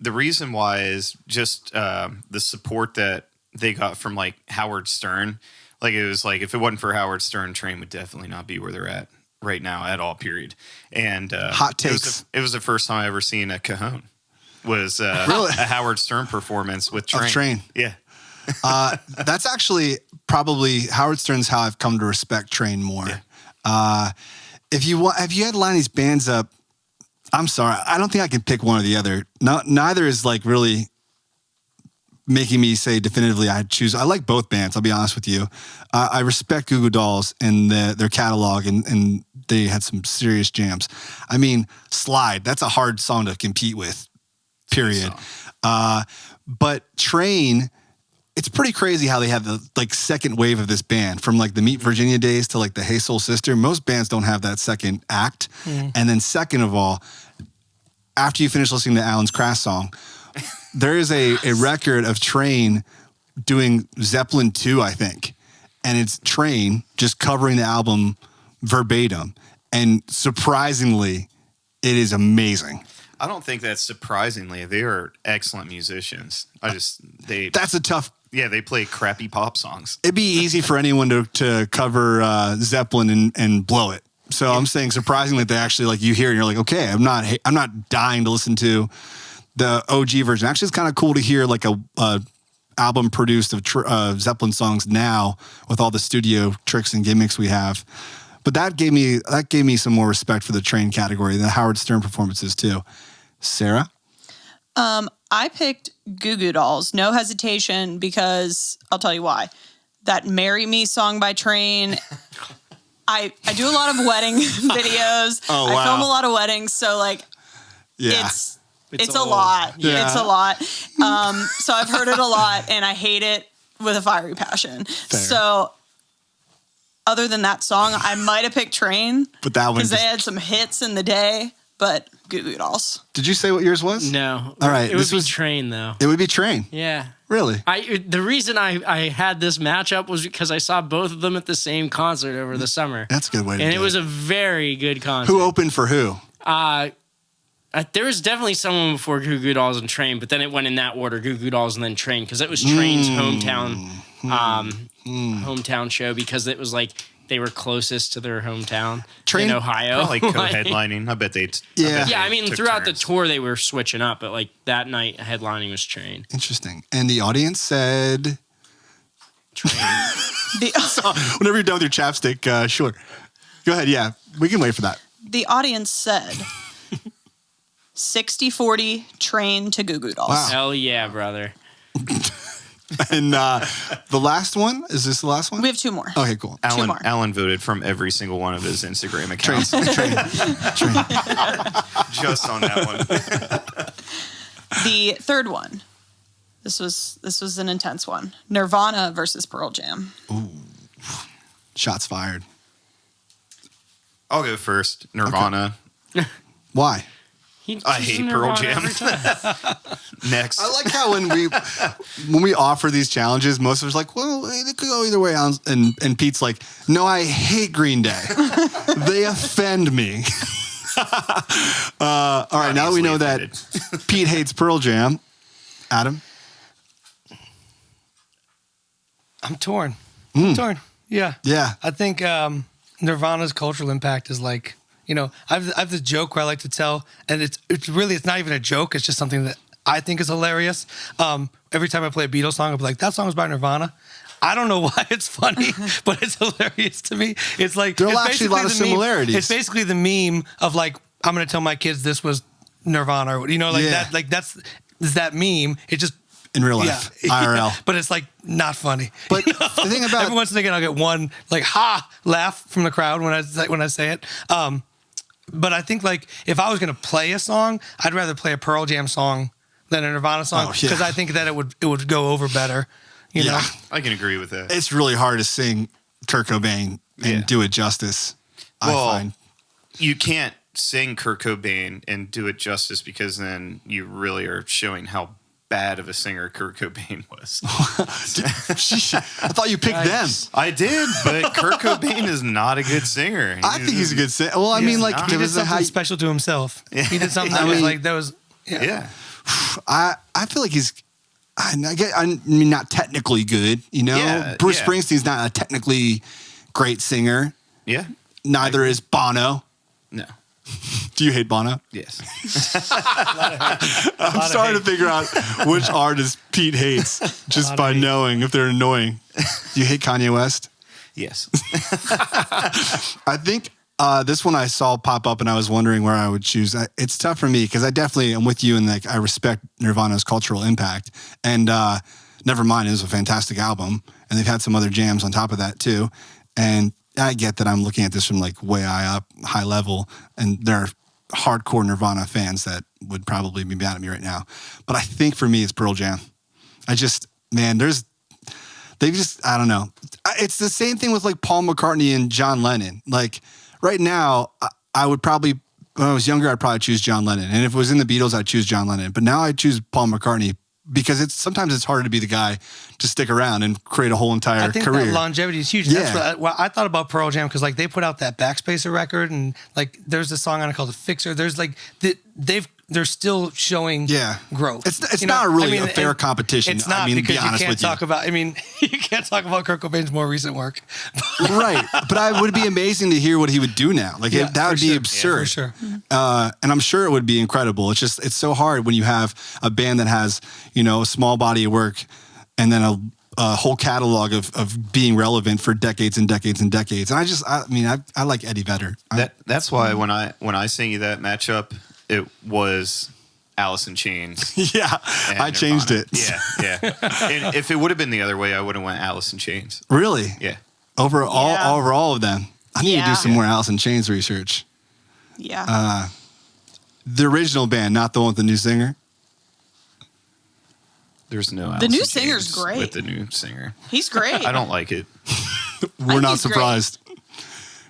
the reason why is just the support that they got from like Howard Stern. Like it was like if it wasn't for Howard Stern, Train would definitely not be where they're at right now at all. Period. And Hot takes. It was the first time I ever seen a cajon. Was Really? a Howard Stern performance with Train. Of Train. Yeah. That's actually probably Howard Stern's how I've come to respect Train more. Yeah. If you had to line these bands up, I'm sorry, I don't think I can pick one or the other. Neither is like really making me say definitively I'd choose. I like both bands. I'll be honest with you. I respect Goo Goo Dolls and their catalog, and they had some serious jams. I mean, Slide. That's a hard song to compete with. Period. But Train. It's pretty crazy how they have the like second wave of this band from like the Meet Virginia days to like the Hey Soul Sister. Most bands don't have that second act. And then second of all, after you finish listening to Alan's Crass song, there is a record of Train doing Zeppelin 2, I think. And it's Train just covering the album verbatim. And surprisingly, it is amazing. I don't think that's surprisingly. They are excellent musicians. That's a tough. Yeah, they play crappy pop songs. It'd be easy for anyone to cover Zeppelin and blow it. So I'm saying surprisingly they actually like you hear and you're like, okay, I'm not dying to listen to the OG version. Actually, it's kind of cool to hear like a album produced of Zeppelin songs now with all the studio tricks and gimmicks we have. But that gave me some more respect for the Train category, the Howard Stern performances too. Sarah? I picked Goo Goo Dolls, no hesitation, because I'll tell you why. That Marry Me song by Train. I do a lot of wedding videos. Oh, wow. I film a lot of weddings, so like it's a lot. Yeah. It's a lot. So I've heard it a lot, and I hate it with a fiery passion. Fair. So other than that song, I might have picked Train, But that one because they had some hits in the day. But Goo Goo Dolls. Did you say what yours was? No. All right. It would be Train, though. It would be Train. Yeah. Really? The reason I had this matchup was because I saw both of them at the same concert over the summer. That's a good way to And do it was a very good concert. Who opened for who? There was definitely someone before Goo Goo Dolls and Train, but then it went in that order: Goo Goo Dolls and then Train, because it was Train's hometown show, because it was like they were closest to their hometown in Ohio. Like co-headlining. I bet they. Yeah, I mean, throughout the tour they were switching up, but like that night headlining was Train. Interesting. And the audience said Train. So, whenever you're done with your chapstick, sure. Go ahead. Yeah, we can wait for that. The audience said 60-40 Train to Goo Goo Dolls. Wow. Hell yeah, brother. And the last one, is this the last one? We have two more. Okay, cool. Alan voted from every single one of his Instagram accounts. Train. Just on that one. The third one. This was an intense one. Nirvana versus Pearl Jam. Ooh. Shots fired. I'll go first. Nirvana. Okay. Why? I hate Pearl Jam. Next. I like how when we offer these challenges, most of us are like, well, it could go either way. And Pete's like, no, I hate Green Day. They offend me. All right, now that we know that Pete hates Pearl Jam, Adam? I'm torn. Yeah. Yeah. I think Nirvana's cultural impact is like, I have this joke where I like to tell, and it's not even a joke. It's just something that I think is hilarious. Every time I play a Beatles song, I'll be like, that song's by Nirvana. I don't know why it's funny, but it's hilarious to me. It's like there are actually a lot of similarities. It's basically the meme of like, I'm going to tell my kids this was Nirvana, that. Like that's that meme. It just in real life, IRL. But it's like not funny. But the thing about every once in a while, I'll get one like laugh from the crowd when I say it. But I think like if I was going to play a song, I'd rather play a Pearl Jam song than a Nirvana song, because I think that it would go over better. You know? I can agree with that. It's really hard to sing Kurt Cobain and do it justice. I find you can't sing Kurt Cobain and do it justice, because then you really are showing how bad of a singer Kurt Cobain was. I thought you picked them. I did, but Kurt Cobain is not a good singer. I think he's a good singer. Well, I mean, like he did something special to himself. He did something that was. I feel like he's. I mean, not technically good. Bruce Springsteen's not a technically great singer. Yeah. Neither is Bono. No. Do you hate Bono? Yes. I'm starting to figure out which artist Pete hates just by knowing if they're annoying. Do you hate Kanye West? Yes. I think this one I saw pop up and I was wondering where I would choose. It's tough for me because I definitely am with you and like I respect Nirvana's cultural impact. And Nevermind is a fantastic album, and they've had some other jams on top of that too. And I get that I'm looking at this from like way high level, and there are hardcore Nirvana fans that would probably be mad at me right now. But I think for me, it's Pearl Jam. I don't know. It's the same thing with like Paul McCartney and John Lennon. Like right now, I would probably, when I was younger, I'd probably choose John Lennon. And if it was in the Beatles, I'd choose John Lennon. But now I choose Paul McCartney, because sometimes it's harder to be the guy to stick around and create a whole entire I think career. that longevity is huge. Yeah. That's what I thought about Pearl Jam, because like they put out that Backspacer record, and like there's a song on it called The Fixer. There's like they're still showing growth. It's not really a fair competition. It's not, because you can't talk about. I mean, you can't talk about Kurt Cobain's more recent work, right? But it would be amazing to hear what he would do now. Like that would be absurd. for sure. And I'm sure it would be incredible. It's so hard when you have a band that has a small body of work, and then a whole catalog of being relevant for decades and decades and decades. And I like Eddie better. That's why when I sing you that matchup, it was Alice in Chains. Yeah, I changed it. Yeah. And if it would have been the other way, I would have went Alice in Chains. Really? Yeah. Over all of them. I need to do some more Alice in Chains research. Yeah. The original band, not the one with the new singer. There's no Alice The new in singer's Chains great. with the new singer. He's great. I don't like it. We're not surprised.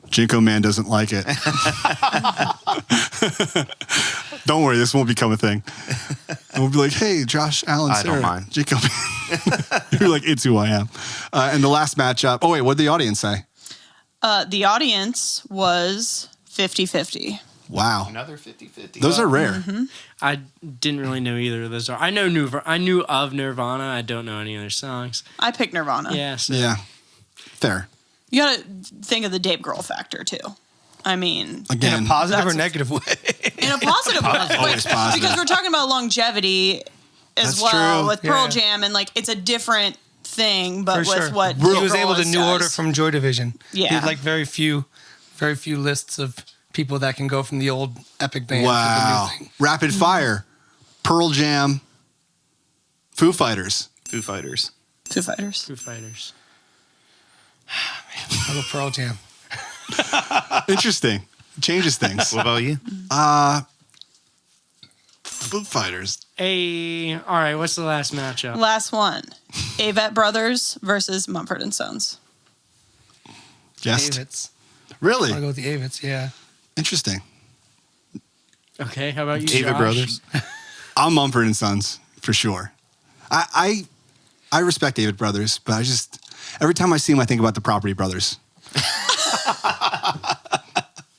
Jinko Man doesn't like it. Don't worry, this won't become a thing. And we'll be like, hey, Josh Allen, I don't mind. Jinko Man. You're like, it's who I am. And the last matchup. Oh, wait, what did the audience say? The audience was 50-50. Wow. Another 50-50. Those are rare. Mm-hmm. I didn't really know either of those. I knew of Nirvana. I don't know any other songs. I picked Nirvana. Yeah. So. Yeah. Fair. You got to think of the Dave Grohl factor, too. I mean, Again, in a positive or that's- negative way. in a positive way. Always positive. Because we're talking about longevity as That's well true. with Pearl Yeah. Jam, and it's a different thing, but For with sure. what He Dave was Grohl able to always new order does. from Joy Division. Yeah. He had very few lists of people that can go from the old epic band wow. to the new thing. Rapid fire. Pearl Jam. Foo Fighters. Foo Fighters. Foo Fighters. Foo Fighters. I'll go Pearl Jam. Interesting. Changes things. What about you? Foo Fighters. Hey, all right. What's the last matchup? Last one. Avett Brothers versus Mumford and Sons. Guessed. Avets. Really? I'll go with the Avets, yeah. Interesting. Okay, how about you, David Josh? Brothers. I'm Mumford and Sons for sure. I respect David Brothers, but I just every time I see him, I think about the Property Brothers.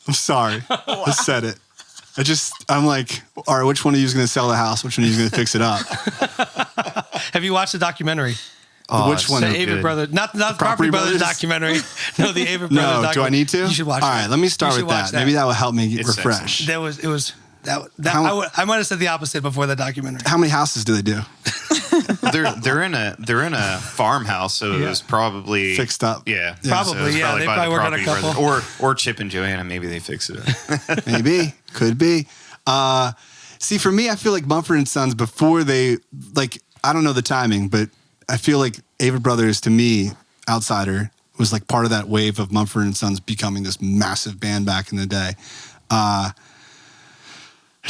I'm sorry, I said it. I'm like, all right, which one of you is going to sell the house? Which one of you is going to fix it up? Have you watched the documentary? Which one? The So Avett good. Brothers, not the Property Property Brothers Brothers? documentary. No, the Avett Brothers No, documentary. do I need to? You should watch All that. right, let me start You with should watch that. Maybe that will help me It's refresh. I might have said the opposite before the documentary. How many houses do they do? they're in a farmhouse, so it was probably Fixed up. Yeah, Probably, so it's yeah, they by probably the work on a Property couple. Brothers. Or Chip and Joanna. Maybe they fix it up. Maybe. Could be. See, for me, I feel like Mumford and Sons, before they, I don't know the timing, but I feel like Avett Brothers, to me, outsider, was part of that wave of Mumford and Sons becoming this massive band back in the day.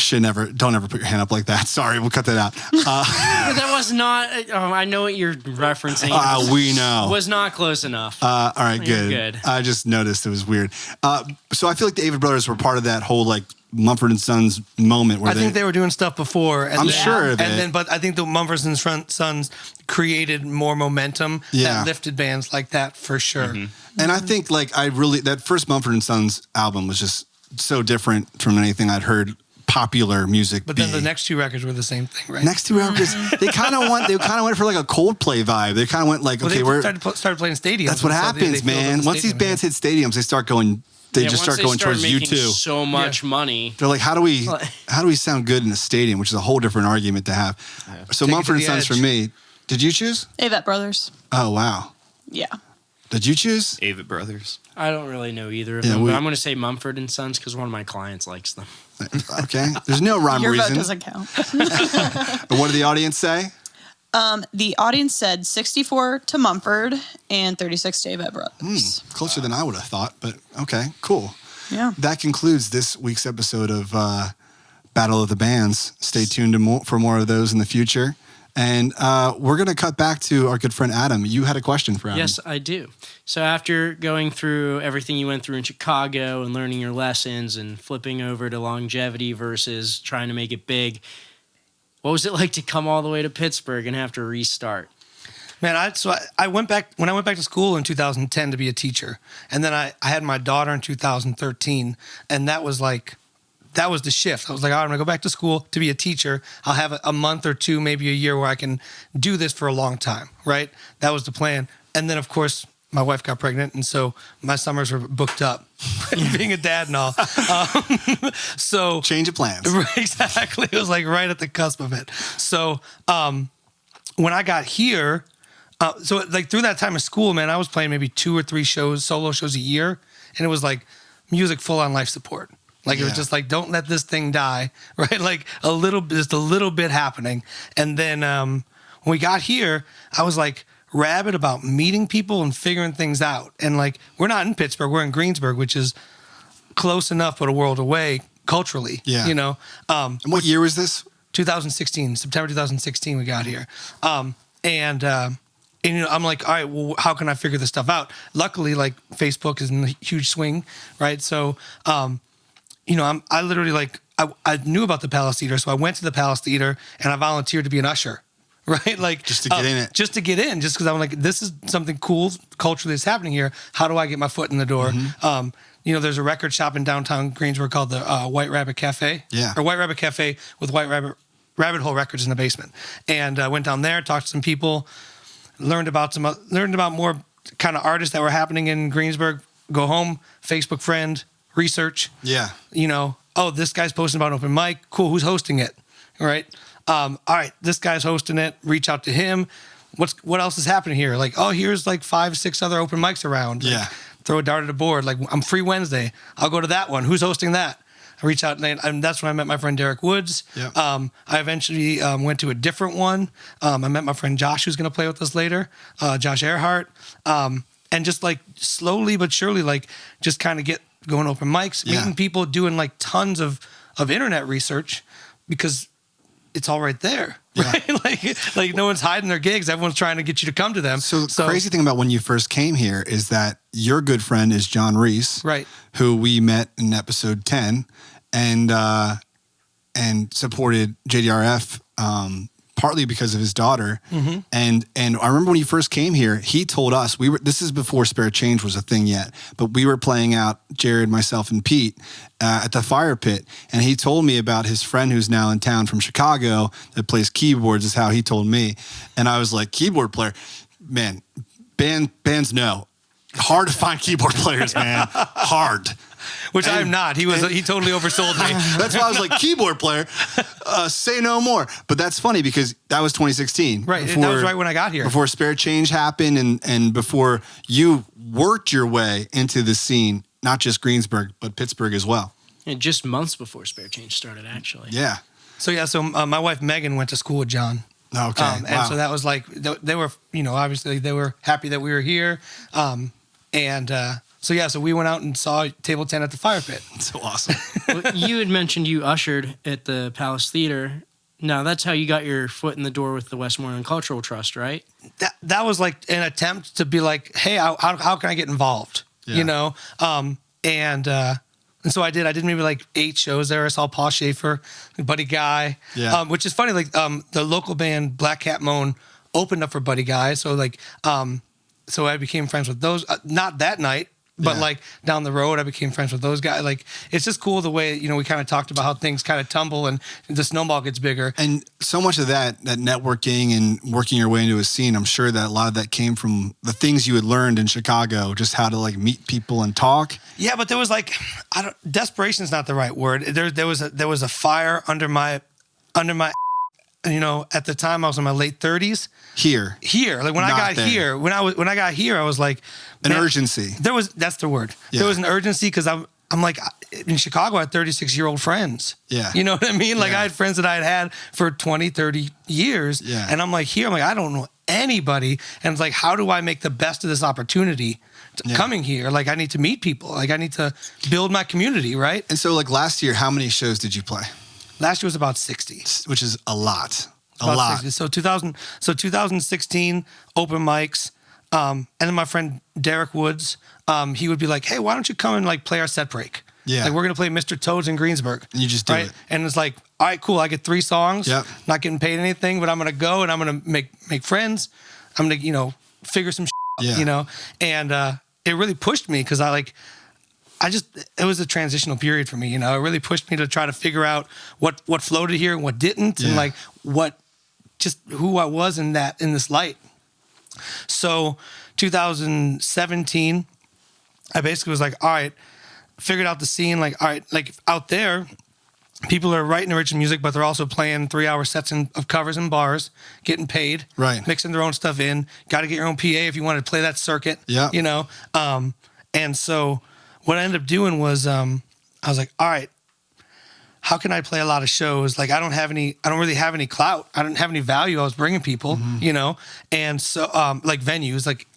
Don't ever put your hand up like that. Sorry, we'll cut that out. That was not. I know what you're referencing. We know. Was not close enough. All right, You're good. good. I just noticed it was weird. So I feel like the Avett Brothers were part of that whole Mumford and Sons moment where I think they were doing stuff before. And I'm then, sure of and it. then, but I think the Mumford and Sons created more momentum that lifted bands like that for sure. Mm-hmm. And I think that first Mumford and Sons album was just so different from anything I'd heard popular music. But then the next two records were the same thing, right? Next two records, they kind of went for a Coldplay vibe. They kind of went they started playing stadiums. That's what and so happens, they filled up man. the Once these stadium, bands hit stadiums, they start going. They just once start going towards making U2. So much money. They're like, how do we sound good in a stadium? Which is a whole different argument to have. So Take it Mumford to and the Sons for edge. me. Did you choose? Avett Brothers. Oh wow. Yeah. Did you choose? Avett Brothers. I don't really know either of Yeah, them, we- but I'm going to say Mumford and Sons because one of my clients likes them. Okay. There's no rhyme or Your vote reason. doesn't count. But what did the audience say? The audience said 64 to Mumford and 36 to Avett Brothers. Closer than I would have thought, but okay, cool. Yeah. That concludes this week's episode of Battle of the Bands. Stay tuned for more of those in the future. And we're going to cut back to our good friend Adam. You had a question for Adam. Yes, I do. So after going through everything you went through in Chicago and learning your lessons and flipping over to longevity versus trying to make it big, what was it like to come all the way to Pittsburgh and have to restart? Man, I went back when I went back to school in 2010 to be a teacher, and then I had my daughter in 2013, and that was that was the shift. I was like, all right, I'm gonna go back to school to be a teacher. I'll have a month or two, maybe a year where I can do this for a long time, right? That was the plan. And then of course my wife got pregnant, and so my summers were booked up, being a dad and all. So change of plans. Exactly. It was like right at the cusp of it. So when I got here, so like through that time of school, man, I was playing maybe 2 or 3 shows, solo shows a year, and it was like music full on life support. Like it was just like, don't let this thing die, right? Like just a little bit happening. And then when we got here, I was like rabid about meeting people and figuring things out. And like, we're not in Pittsburgh, we're in Greensburg, which is close enough, but a world away culturally, you know? And what year was this? 2016, September 2016, we got here. And you know, I'm like, all right, well, how can I figure this stuff out? Luckily, like Facebook is in a huge swing, right? So, you know, I literally like, I knew about the Palace Theater, so I went to the Palace Theater and I volunteered to be an usher, right? Like just to get in it. Just to get in, just because I'm like, this is something cool culturally that's happening here. How do I get my foot in the door? Mm-hmm. You know, there's a record shop in downtown Greensburg called the White Rabbit Cafe. Yeah. Or White Rabbit Cafe with Rabbit Hole Records in the basement. And I went down there, talked to some people, learned about more kind of artists that were happening in Greensburg. Go home, Facebook friend, research. Yeah. You know, oh, this guy's posting about an open mic. Cool, who's hosting it? Right. All right, this guy's hosting it. Reach out to him. What else is happening here? Like, oh, here's like 5, 6 other open mics around. Like, yeah. Throw a dart at a board. Like, I'm free Wednesday. I'll go to that one. Who's hosting that? I reach out, and that's when I met my friend Derek Woods. Yep. I eventually went to a different one. I met my friend Josh, who's going to play with us later, Josh Earhart. And just like slowly but surely, like just kind of get going open mics, meeting people, doing like tons of internet research because it's all right there. Right? like no one's hiding their gigs. Everyone's trying to get you to come to them. So the crazy thing about when you first came here is that your good friend is John Reese, right? Who we met in episode 10 and supported JDRF partly because of his daughter. Mm-hmm. And I remember when you first came here, he told us this is before Spare Change was a thing yet, but we were playing out Jared, myself, and Pete at the Fire Pit, and he told me about his friend who's now in town from Chicago that plays keyboards. Is how he told me, and I was like, keyboard player, man, bands know. Hard to find keyboard players, man. Hard. Which I'm not. He totally oversold me. That's why I was like, keyboard player, say no more. But that's funny because that was 2016. Right. That was right when I got here. Before Spare Change happened and before you worked your way into the scene, not just Greensburg, but Pittsburgh as well. And just months before Spare Change started, actually. Yeah. So my wife Megan went to school with John. Okay. And so that was like, they were, you know, obviously they were happy that we were here. So we went out and saw Table 10 at the Fire Pit. So awesome. Well, you had mentioned you ushered at the Palace Theater. Now, that's how you got your foot in the door with the Westmoreland Cultural Trust, right? That was like an attempt to be like, hey, how can I get involved? Yeah. You know? And so I did. I did maybe like 8 shows there. I saw Paul Schaffer, Buddy Guy. Yeah. Which is funny. Like the local band Black Cat Moan opened up for Buddy Guy. So like, so I became friends with those. Not that night. But like down the road, I became friends with those guys. Like, it's just cool the way, you know, we kind of talked about how things kind of tumble and the snowball gets bigger. And so much of that networking and working your way into a scene, I'm sure that a lot of that came from the things you had learned in Chicago, just how to like meet people and talk. Yeah, but there was like, desperation is not the right word. There was a fire under my, you know, at the time I was in my late 30s. Here, like when I got here, when I got here, I was like, an urgency. That's the word. Yeah. There was an urgency because I'm like, in Chicago, I had 36-year-old friends. Yeah. You know what I mean? Like I had friends that I had for 20, 30 years. Yeah. And I'm like, here, I'm like, I don't know anybody. And it's like, how do I make the best of this opportunity coming here? Like, I need to meet people. Like, I need to build my community, right? And so, like, last year, how many shows did you play? Last year was about 60. Which is a lot. A about lot. 60. So 2016, open mics. And then my friend Derek Woods, he would be like, hey, why don't you come and like play our set break? Yeah. Like we're going to play Mr. Toads in Greensburg. And you just do it. And it's like, all right, cool. I get 3 songs. Yep. Not getting paid anything, but I'm going to go and I'm going to make friends. I'm going to, you know, figure some shit out, you know? And it really pushed me because I it was a transitional period for me. You know, it really pushed me to try to figure out what floated here and what didn't, and like who I was in this light. So 2017, I basically was like, all right, figured out the scene. Like, all right, like out there, people are writing original music, but they're also playing 3-hour sets of covers in bars, getting paid, right, mixing their own stuff in. Got to get your own PA if you want to play that circuit. Yeah, you know. And so what I ended up doing was, I was like, all right, how can I play a lot of shows? Like I don't really have any clout. I don't have any value. I was bringing people, you know, and so like venues, like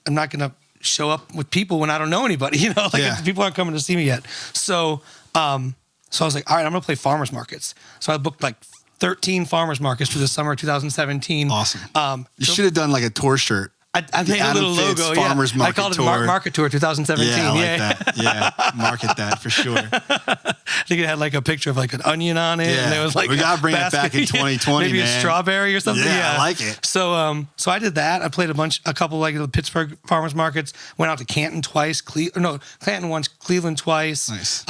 I'm not gonna show up with people when I don't know anybody, you know, like people aren't coming to see me yet. So I was like, all right, I'm gonna play farmers markets. So I booked like 13 farmers markets for the summer of 2017. Awesome. You should have done like a tour shirt. I made a little Fitz logo. Farmers Market I called Tour. it Market Tour 2017. Yeah, I like that. Yeah, market that for sure. I think it had like a picture of like an onion on it. Yeah, and it was like we gotta bring it back in 2020, maybe man. a strawberry or something. Yeah, I like it. So I did that. I played a couple like the Pittsburgh farmers markets. Went out to Canton twice. Canton once, Cleveland twice. Nice.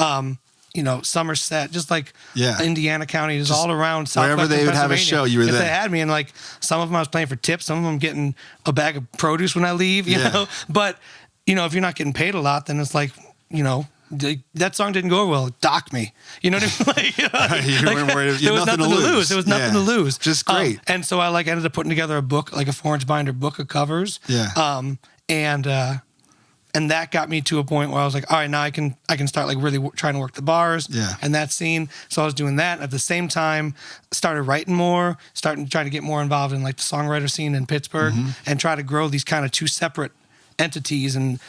You know, Somerset, just like Indiana County, just all around. Wherever they would have a Pennsylvania. show, you were if there. They had me, and like some of them I was playing for tips, some of them getting a bag of produce when I leave, you know. But you know, if you're not getting paid a lot, then it's like, you know, that song didn't go well. Dock me, you know what I mean? Like, you weren't worried. There was nothing to lose. There was nothing to lose. Just great. And so I like ended up putting together a book, like a 4-inch binder book of covers. Yeah. And that got me to a point where I was like, all right, now I can start like really trying to work the bars and that scene. So I was doing that. At the same time, started writing more, trying to get more involved in like the songwriter scene in Pittsburgh and try to grow these kind of two separate entities. And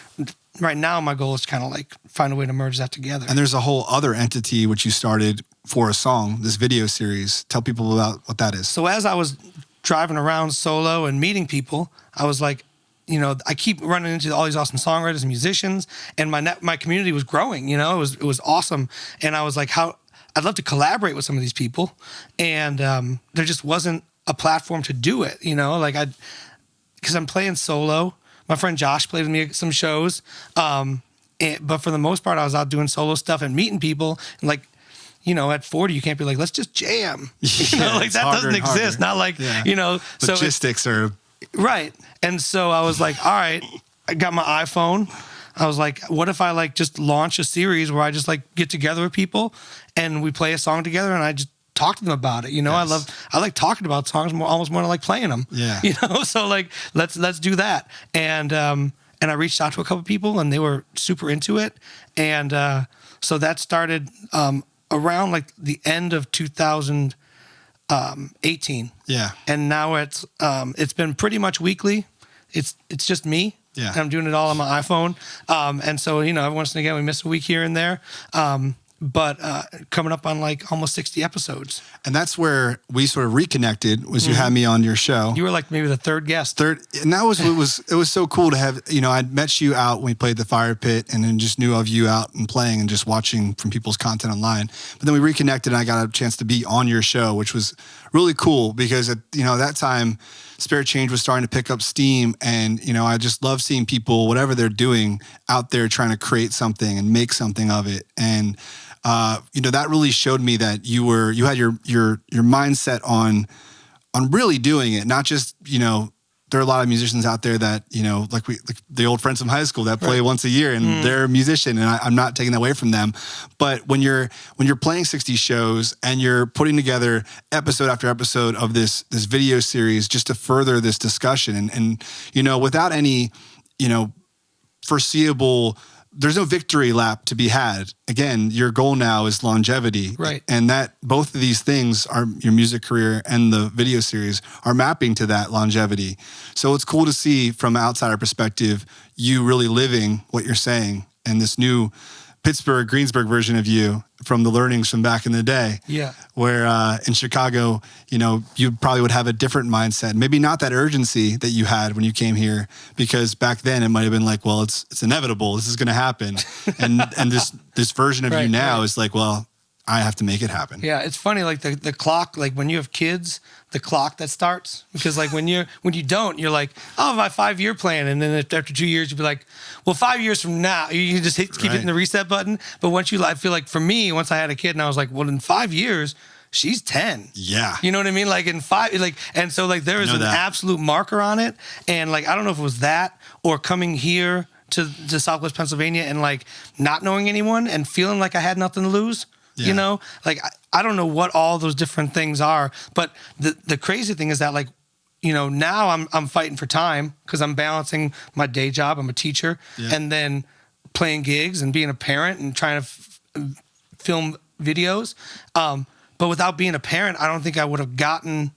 right now my goal is to kind of like find a way to merge that together. And there's a whole other entity which you started for a song, this video series. Tell people about what that is. So as I was driving around solo and meeting people, I was like, you know, I keep running into all these awesome songwriters and musicians, and my community was growing. You know, it was awesome, and I was like, I'd love to collaborate with some of these people, and there just wasn't a platform to do it. You know, like because I'm playing solo. My friend Josh played with me at some shows, but for the most part, I was out doing solo stuff and meeting people, and like, you know, at 40, you can't be like, let's just jam. You know, like that doesn't exist. Not like, you know, logistics are right. And so I was like, all right, I got my iPhone. I was like, what if I like just launch a series where I just like get together with people and we play a song together and I just talk to them about it. You know, I like talking about songs almost more than I like playing them. Yeah. You know, so like let's do that. And I reached out to a couple people and they were super into it. And so that started around like the end of 2018. Yeah. And now it's been pretty much weekly. It's just me. Yeah. And I'm doing it all on my iPhone. And so, you know, every once and again we miss a week here and there. But coming up on like almost 60 episodes. And that's where we sort of reconnected, was you had me on your show. You were like maybe the third guest. And that was it was so cool to have, you know, I'd met you out when we played the Fire Pit and then just knew of you out and playing and just watching from people's content online. But then we reconnected and I got a chance to be on your show, which was really cool because at, you know, that time Spirit Change was starting to pick up steam, and you know, I just love seeing people, whatever they're doing, out there trying to create something and make something of it. And you know, that really showed me that you had your mindset on really doing it, not just, you know, there are a lot of musicians out there that, you know, like the old friends from high school that play once a year and they're a musician, and I'm not taking that away from them. But when you're playing 60 shows and you're putting together episode after episode of this video series just to further this discussion and you know, without any, you know, foreseeable, there's no victory lap to be had. Again, your goal now is longevity. Right. And that both of these things are your music career and the video series are mapping to that longevity. So it's cool to see from an outsider perspective, you really living what you're saying and this new Pittsburgh, Greensburg version of you from the learnings from back in the day. Yeah. Where in Chicago, you know, you probably would have a different mindset. Maybe not that urgency that you had when you came here, because back then it might have been like, well, it's inevitable. This is going to happen. And this version of you now is like, well, I have to make it happen. Yeah, it's funny, like the clock, like when you have kids, the clock that starts, because like when you don't, you're like, oh, my 5-year plan, and then after 2 years, you'll be like, well, 5 years from now, you just keep hitting the reset button. But once I feel like for me, once I had a kid, and I was like, well, in 5 years, she's 10. Yeah. You know what I mean? Like in 5, like, and so like there is an absolute marker on it, and like I don't know if it was that or coming here to Southwest Pennsylvania and like not knowing anyone and feeling like I had nothing to lose. Yeah. You know, like I don't know what all those different things are, but the crazy thing is that like, you know, now I'm fighting for time because I'm balancing my day job. I'm a teacher, and then playing gigs and being a parent and trying to film videos. But without being a parent, I don't think I would have gotten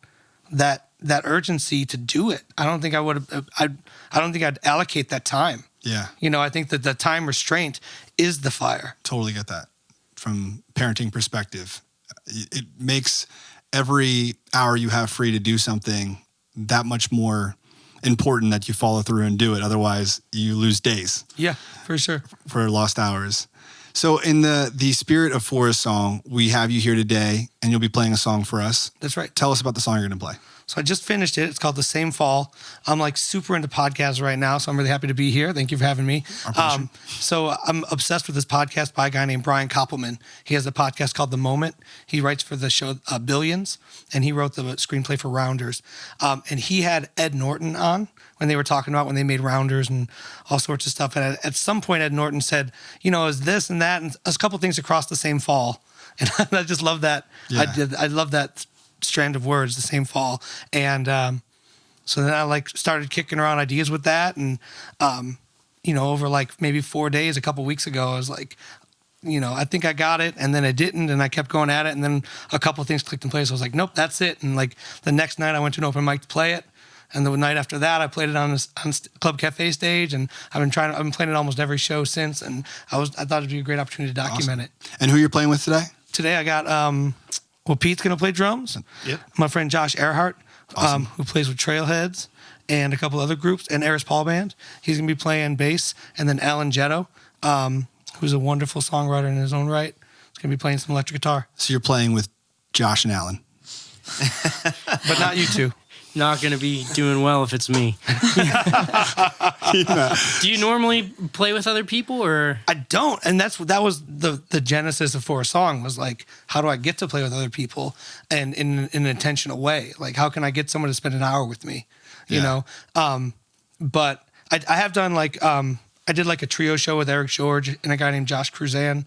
that urgency to do it. I don't think I would have. I don't think I'd allocate that time. Yeah. You know, I think that the time restraint is the fire. Totally get that. From parenting perspective, it makes every hour you have free to do something that much more important that you follow through and do it. Otherwise, you lose days. Yeah, for sure. For lost hours. So in the spirit of Forest Song, we have you here today, and you'll be playing a song for us. That's right. Tell us about the song you're going to play. So I just finished it. It's called The Same Fall. I'm like super into podcasts right now, so I'm really happy to be here. Thank you for having me. So I'm obsessed with this podcast by a guy named Brian Koppelman. He has a podcast called The Moment. He writes for the show Billions, and he wrote the screenplay for Rounders. And he had Ed Norton on when they were talking about when they made Rounders and all sorts of stuff. And at some point, Ed Norton said, you know, is this and that, and a couple things across the same fall. And I just love that. Yeah. I love that strand of words, the same fall. And so then I like started kicking around ideas with that, and you know, over like maybe 4 days, a couple weeks ago, I was like, you know, I think I got it, and then I didn't, and I kept going at it, and then a couple of things clicked in place. I was like, nope, that's it. And like the next night I went to an open mic to play it, and the night after that I played it on Club Cafe stage, and I've been playing it almost every show since, and I thought it'd be a great opportunity to document it. And who you're playing with today? Today I got well, Pete's going to play drums. Yep. My friend Josh Earhart, who plays with Trailheads and a couple other groups, and Eris Paul Band. He's going to be playing bass. And then Alan Jetto, who's a wonderful songwriter in his own right, is going to be playing some electric guitar. So you're playing with Josh and Alan. But not you two. Not going to be doing well if it's me. Yeah. Do you normally play with other people, or? I don't, and that was the genesis of For a Song, was like, how do I get to play with other people and in an intentional way? Like, how can I get someone to spend an hour with me? You know? But I have done like, I did like a trio show with Eric George and a guy named Josh Cruzan,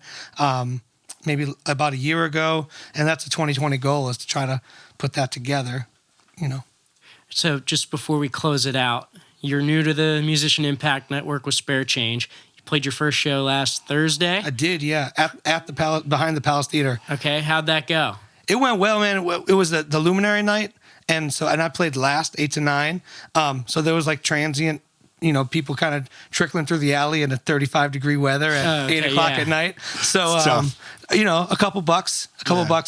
maybe about a year ago, and that's a 2020 goal, is to try to put that together, you know. So just before we close it out, you're new to the Musician Impact Network with Spare Change. You played your first show last Thursday. I did, yeah, at the Palace, behind the Palace Theater. Okay, how'd that go? It went well, man. It was the Luminary night, and I played last 8 to 9. So there was like transient, you know, people kind of trickling through the alley in a 35-degree weather at 8 o'clock at night. So you know, a couple bucks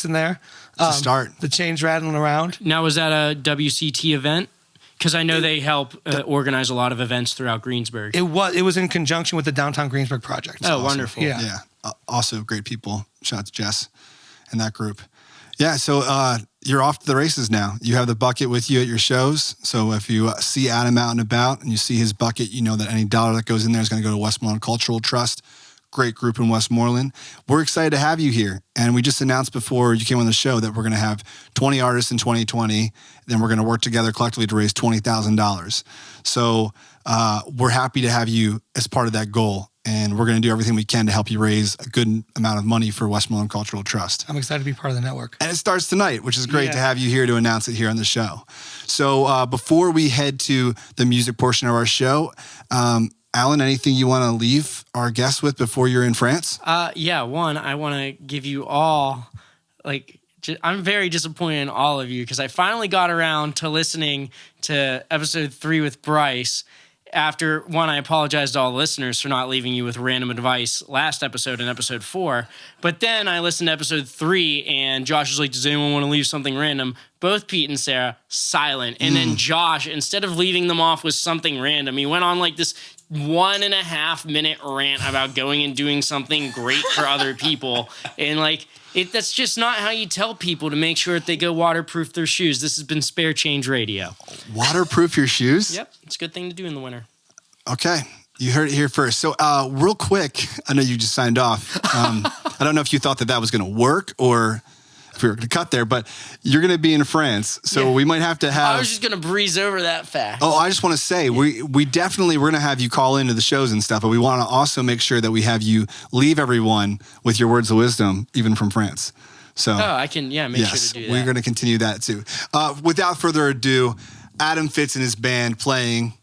in there. To start. The change rattling around. Now, was that a WCT event? Because I know they help organize a lot of events throughout Greensburg. It was in conjunction with the Downtown Greensburg Project. Oh, awesome. Wonderful. Yeah. Also great people. Shout out to Jess and that group. Yeah, so you're off to the races now. You have the bucket with you at your shows. So if you see Adam out and about and you see his bucket, you know that any dollar that goes in there is going to go to Westmoreland Cultural Trust. Great group in Westmoreland. We're excited to have you here. And we just announced before you came on the show that we're going to have 20 artists in 2020. Then we're going to work together collectively to raise $20,000. So we're happy to have you as part of that goal. And we're going to do everything we can to help you raise a good amount of money for Westmoreland Cultural Trust. I'm excited to be part of the network. And it starts tonight, which is great to have you here to announce it here on the show. So before we head to the music portion of our show, Alan, anything you want to leave our guests with before you're in France? One, I want to give you all, I'm very disappointed in all of you because I finally got around to listening to episode 3 with Bryce. After, one, I apologize to all the listeners for not leaving you with random advice last episode in episode 4. But then I listened to episode 3, and Josh was like, does anyone want to leave something random? Both Pete and Sarah, silent. And then Josh, instead of leaving them off with something random, he went on like this 1.5-minute rant about going and doing something great for other people. And like, that's just not how you tell people to make sure that they go waterproof their shoes. This has been Spare Change Radio. Waterproof your shoes? Yep. It's a good thing to do in the winter. Okay. You heard it here first. So real quick, I know you just signed off. I don't know if you thought that was going to work or if we were going to cut there, but you're going to be in France. So we might have to have... I was just going to breeze over that fact. Oh, I just want to say, we're going to have you call into the shows and stuff, but we want to also make sure that we have you leave everyone with your words of wisdom, even from France. So, I can, make sure to do that. We're going to continue that too. Without further ado, Adam Fitz and his band playing...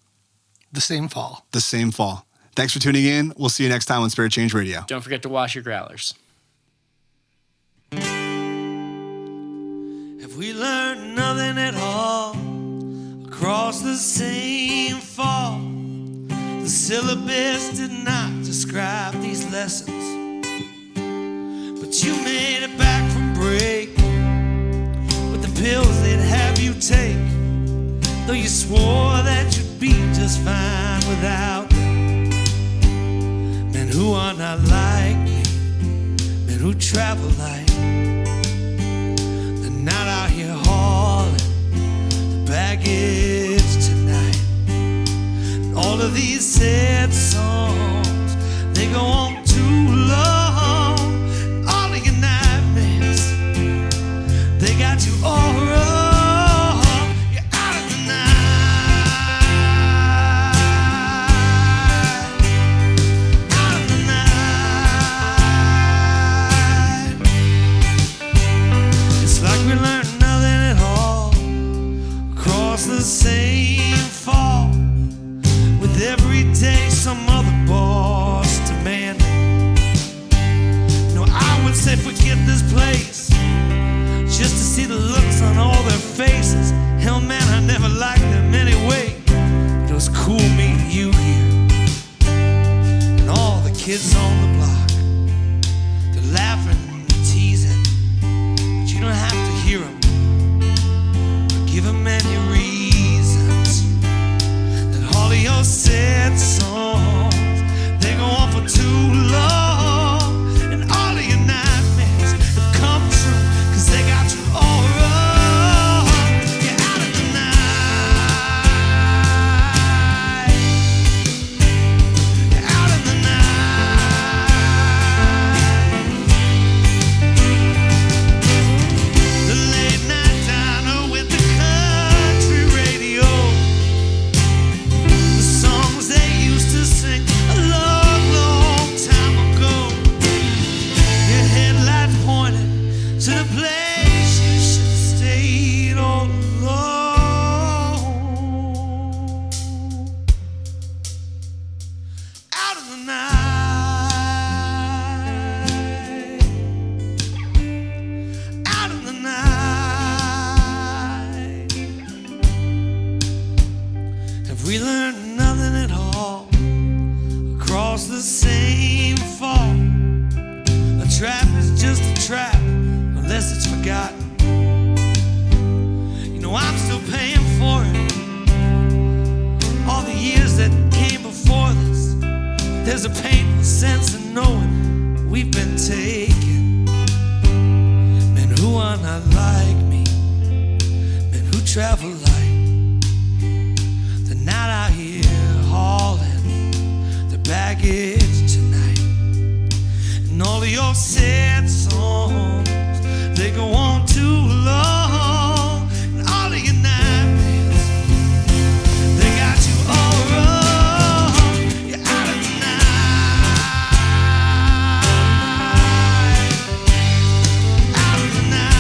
The Same Fall. The Same Fall. Thanks for tuning in. We'll see you next time on Spare Change Radio. Don't forget to wash your growlers. Have we learned nothing at all across the same fall? The syllabus did not describe these lessons, but you made it back from break with the pills they'd have you take, though you swore that you'd be just fine without them. Men who are not like me, men who travel like, they're not out here hauling the baggage tonight. And all of these sad songs, they go on too long. And all of your nightmares, they got you all wrong. The same fall, with every day some other boss demanding. No, I would say forget this place just to see the looks on all their faces. Hell man, I never liked them anyway, but it was cool meeting you here. And all the kids on the block, they're laughing and teasing, but you don't have to hear them or give them any reason. All of your sad songs, they go on for too long. And all of your nightmares have come true, 'cause they got you all wrong. You're out of the night. You're out of the night. The late night diner with the country radio, a long, long time ago. Your headlights pointed to the place you should have stayed all alone. Out of the night. Out of the night. Have we learned nothing at all across the same fall? A trap is just a trap unless it's forgotten. You know I'm still paying for it, all the years that came before this. There's a painful sense of knowing we've been taken. Men who are not like me, men who travel like, they're not out here hauling baggage tonight. And all of your sad songs, they go on too long. And all of your nightmares, they got you all wrong. You're out of the night. Out of the night.